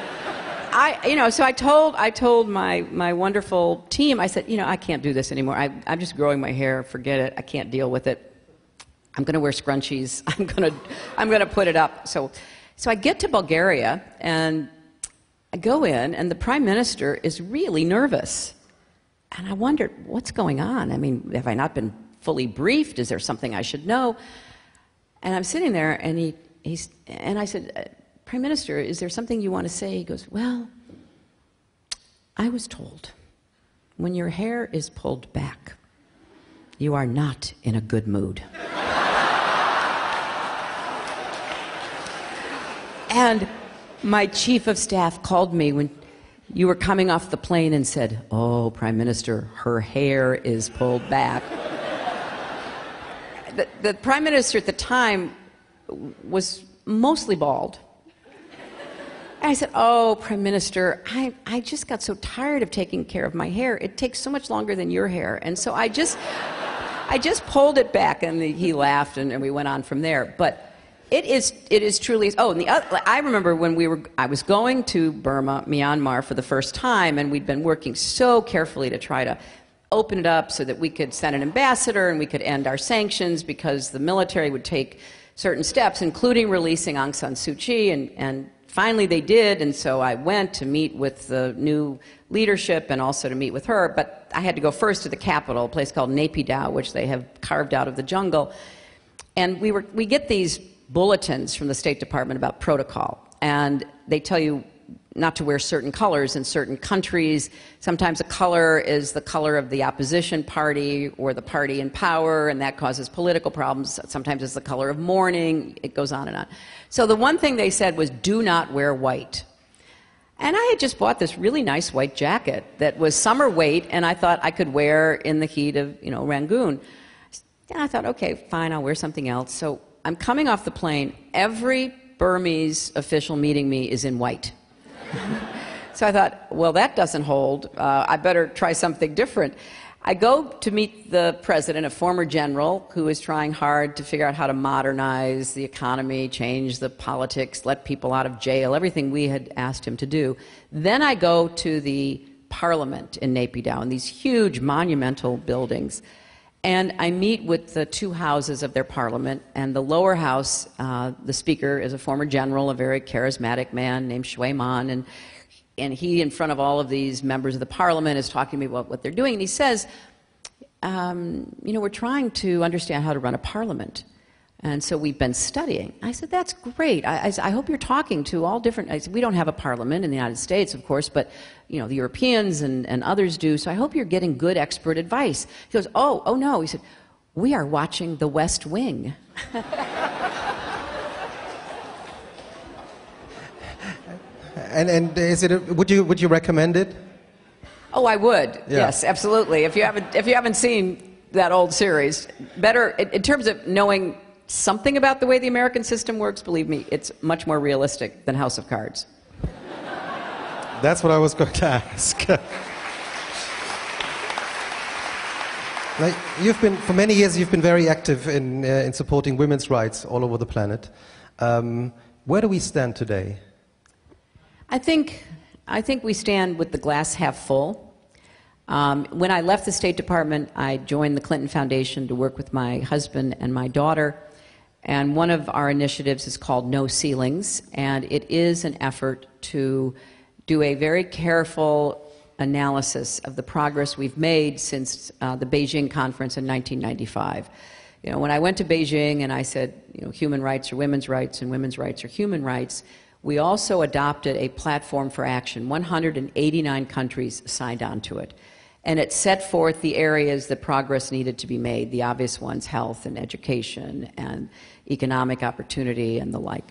so I told my wonderful team, I said, I can't do this anymore. I'm just growing my hair, forget it, I can't deal with it. I'm going to wear scrunchies. I'm going to put it up. So I get to Bulgaria, and I go in, and the Prime Minister is really nervous. And I wondered, what's going on? I mean, have I not been fully briefed? Is there something I should know? And I'm sitting there, and I said, Prime Minister, is there something you want to say? He goes, well, I was told, when your hair is pulled back, you are not in a good mood. And my chief of staff called me when you were coming off the plane and said, oh, Prime Minister, her hair is pulled back. The Prime Minister at the time was mostly bald. And I said, oh, Prime Minister, I just got so tired of taking care of my hair. It takes so much longer than your hair. And so I just pulled it back, and he laughed, and we went on from there. But it is truly. Oh, and I remember when I was going to Burma, Myanmar, for the first time, and we'd been working so carefully to try to open it up so that we could send an ambassador and we could end our sanctions, because the military would take certain steps, including releasing Aung San Suu Kyi, and finally they did, and so I went to meet with the new leadership and also to meet with her, but I had to go first to the capital, a place called Naypyidaw, which they have carved out of the jungle. And we get these bulletins from the State Department about protocol, and they tell you not to wear certain colors in certain countries. Sometimes a color is the color of the opposition party or the party in power, and that causes political problems. Sometimes it's the color of mourning. It goes on and on. So the one thing they said was, do not wear white. And I had just bought this really nice white jacket that was summer weight, and I thought I could wear in the heat of, Rangoon. And I thought, okay, fine, I'll wear something else. So I'm coming off the plane. Every Burmese official meeting me is in white. So I thought, well, that doesn't hold. I better try something different. I go to meet the president, a former general, who is trying hard to figure out how to modernize the economy, change the politics, let people out of jail, everything we had asked him to do. Then I go to the parliament in Naypyidaw, in these huge monumental buildings. And I meet with the two houses of their parliament, and the lower house, the speaker is a former general, a very charismatic man named Shwe Man, and he, in front of all of these members of the parliament, is talking to me about what they're doing, and he says, we're trying to understand how to run a parliament, and so we've been studying. I said, that's great. I hope you're talking to all different, I said, we don't have a parliament in the United States, of course, but the Europeans and others do, so I hope you're getting good expert advice. He goes, oh no. He said, we are watching The West Wing.
And would you recommend it?
Oh, I would.
Yeah.
Yes, absolutely. If you haven't seen that old series, better in terms of knowing something about the way the American system works, believe me, it's much more realistic than House of Cards.
That's what I was going to ask. For many years, you've been very active in supporting women's rights all over the planet. Where do we stand today?
I think we stand with the glass half full. When I left the State Department, I joined the Clinton Foundation to work with my husband and my daughter. And one of our initiatives is called No Ceilings, and it is an effort to do a very careful analysis of the progress we've made since the Beijing conference in 1995. When I went to Beijing and I said, human rights are women's rights and women's rights are human rights, we also adopted a platform for action. 189 countries signed on to it. And it set forth the areas that progress needed to be made, the obvious ones, health and education and economic opportunity and the like.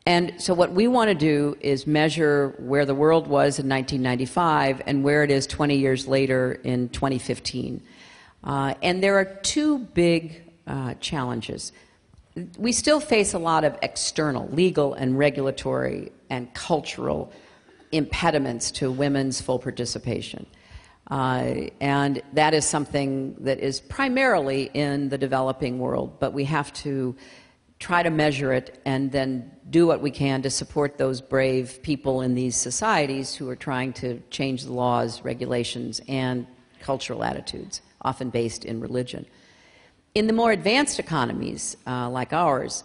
And so what we want to do is measure where the world was in 1995 and where it is 20 years later in 2015. And there are two big challenges. We still face a lot of external, legal and regulatory and cultural impediments to women's full participation. And that is something that is primarily in the developing world, but we have to try to measure it and then do what we can to support those brave people in these societies who are trying to change the laws, regulations, and cultural attitudes, often based in religion. In the more advanced economies, like ours,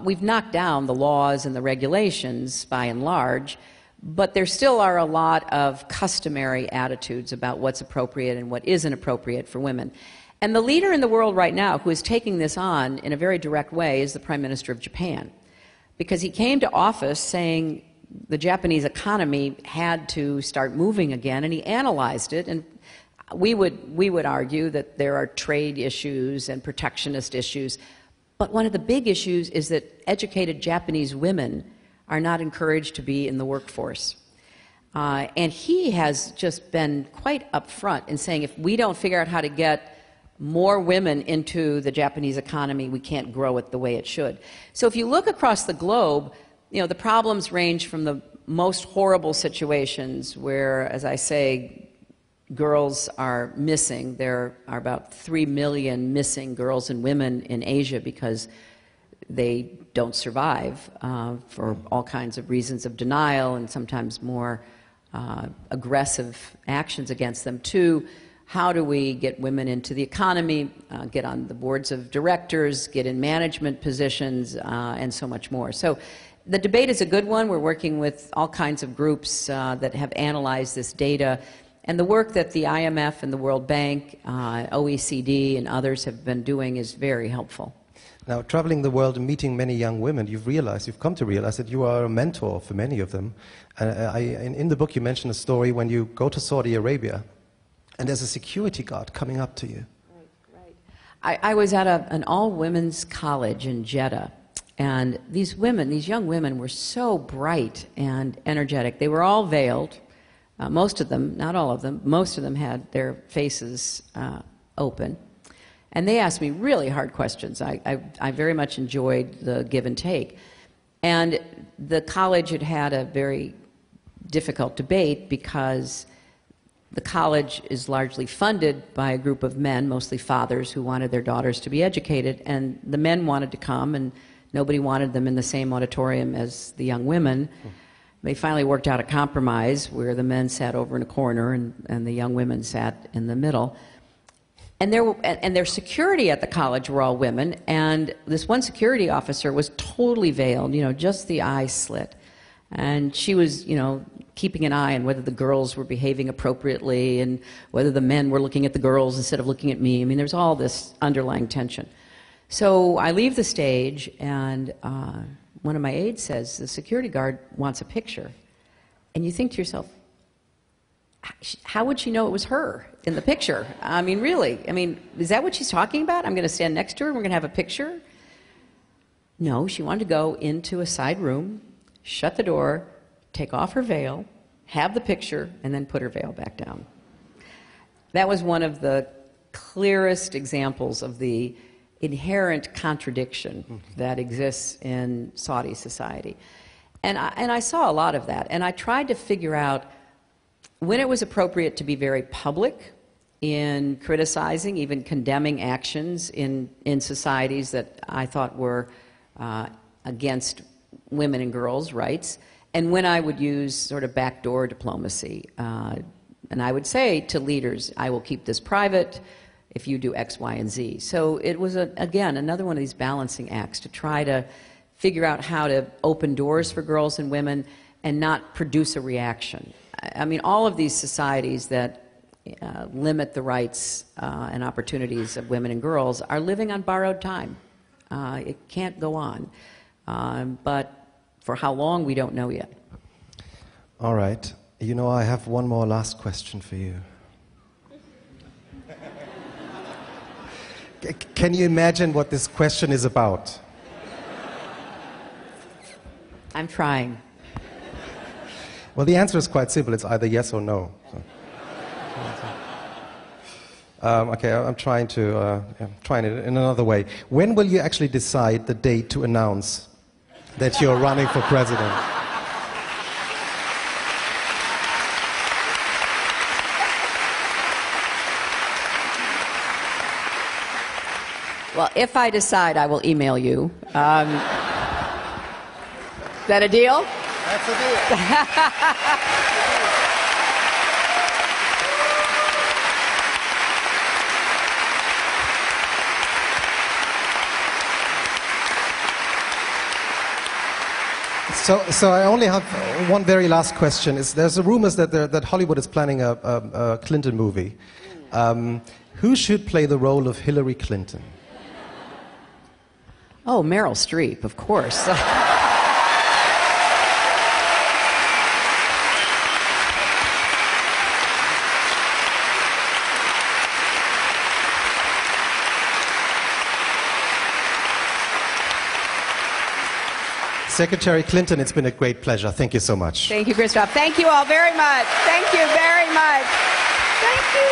we've knocked down the laws and the regulations by and large, but there still are a lot of customary attitudes about what's appropriate and what isn't appropriate for women. And the leader in the world right now who is taking this on in a very direct way is the Prime Minister of Japan, because he came to office saying the Japanese economy had to start moving again, and he analyzed it, and we would argue that there are trade issues and protectionist issues, but one of the big issues is that educated Japanese women are not encouraged to be in the workforce. And he has just been quite upfront in saying if we don't figure out how to get more women into the Japanese economy, we can't grow it the way it should. So if you look across the globe, the problems range from the most horrible situations where, as I say, girls are missing. There are about 3 million missing girls and women in Asia because they don't survive for all kinds of reasons of denial and sometimes more aggressive actions against them, to how do we get women into the economy, get on the boards of directors, get in management positions, and so much more. So the debate is a good one. We're working with all kinds of groups that have analyzed this data. And the work that the IMF and the World Bank, OECD, and others have been doing is very helpful.
Now, traveling the world and meeting many young women, you've come to realize that you are a mentor for many of them. In the book, you mention a story when you go to Saudi Arabia, and there's a security guard coming up to you.
Right. I was at an all-women's college in Jeddah, and these young women, were so bright and energetic. They were all veiled. Most of them, not all of them, most of them had their faces open. And they asked me really hard questions. I very much enjoyed the give and take. And the college had a very difficult debate because the college is largely funded by a group of men, mostly fathers, who wanted their daughters to be educated. And the men wanted to come, and nobody wanted them in the same auditorium as the young women. They finally worked out a compromise where the men sat over in a corner and the young women sat in the middle. And their security at the college were all women, and this one security officer was totally veiled, just the eye slit. And she was, keeping an eye on whether the girls were behaving appropriately and whether the men were looking at the girls instead of looking at me. I mean, there's all this underlying tension. So I leave the stage, and one of my aides says, the security guard wants a picture. And you think to yourself, how would she know it was her in the picture? I mean, really? I mean, is that what she's talking about? I'm going to stand next to her and we're going to have a picture? No, she wanted to go into a side room, shut the door, take off her veil, have the picture, and then put her veil back down. That was one of the clearest examples of the inherent contradiction that exists in Saudi society. And I saw a lot of that, and I tried to figure out when it was appropriate to be very public in criticizing, even condemning actions in societies that I thought were against women and girls' rights, and when I would use sort of backdoor diplomacy. And I would say to leaders, I will keep this private if you do X, Y, and Z. So it was, again, another one of these balancing acts to try to figure out how to open doors for girls and women and not produce a reaction. I mean, all of these societies that limit the rights and opportunities of women and girls are living on borrowed time. It can't go on. But for how long, we don't know yet.
All right. I have one more last question for you. Can you imagine what this question is about?
I'm trying.
Well, the answer is quite simple. It's either yes or no. So. Okay, I'm trying it in another way. When will you actually decide the date to announce that you're running for president?
Well, if I decide, I will email you. Is that a deal?
That's a deal. So I only have one very last question. There's rumors that Hollywood is planning a Clinton movie. Who should play the role of Hillary Clinton?
Oh, Meryl Streep, of course.
Secretary Clinton, it's been a great pleasure. Thank you so much.
Thank you, Christoph. Thank you all very much. Thank you very much. Thank you.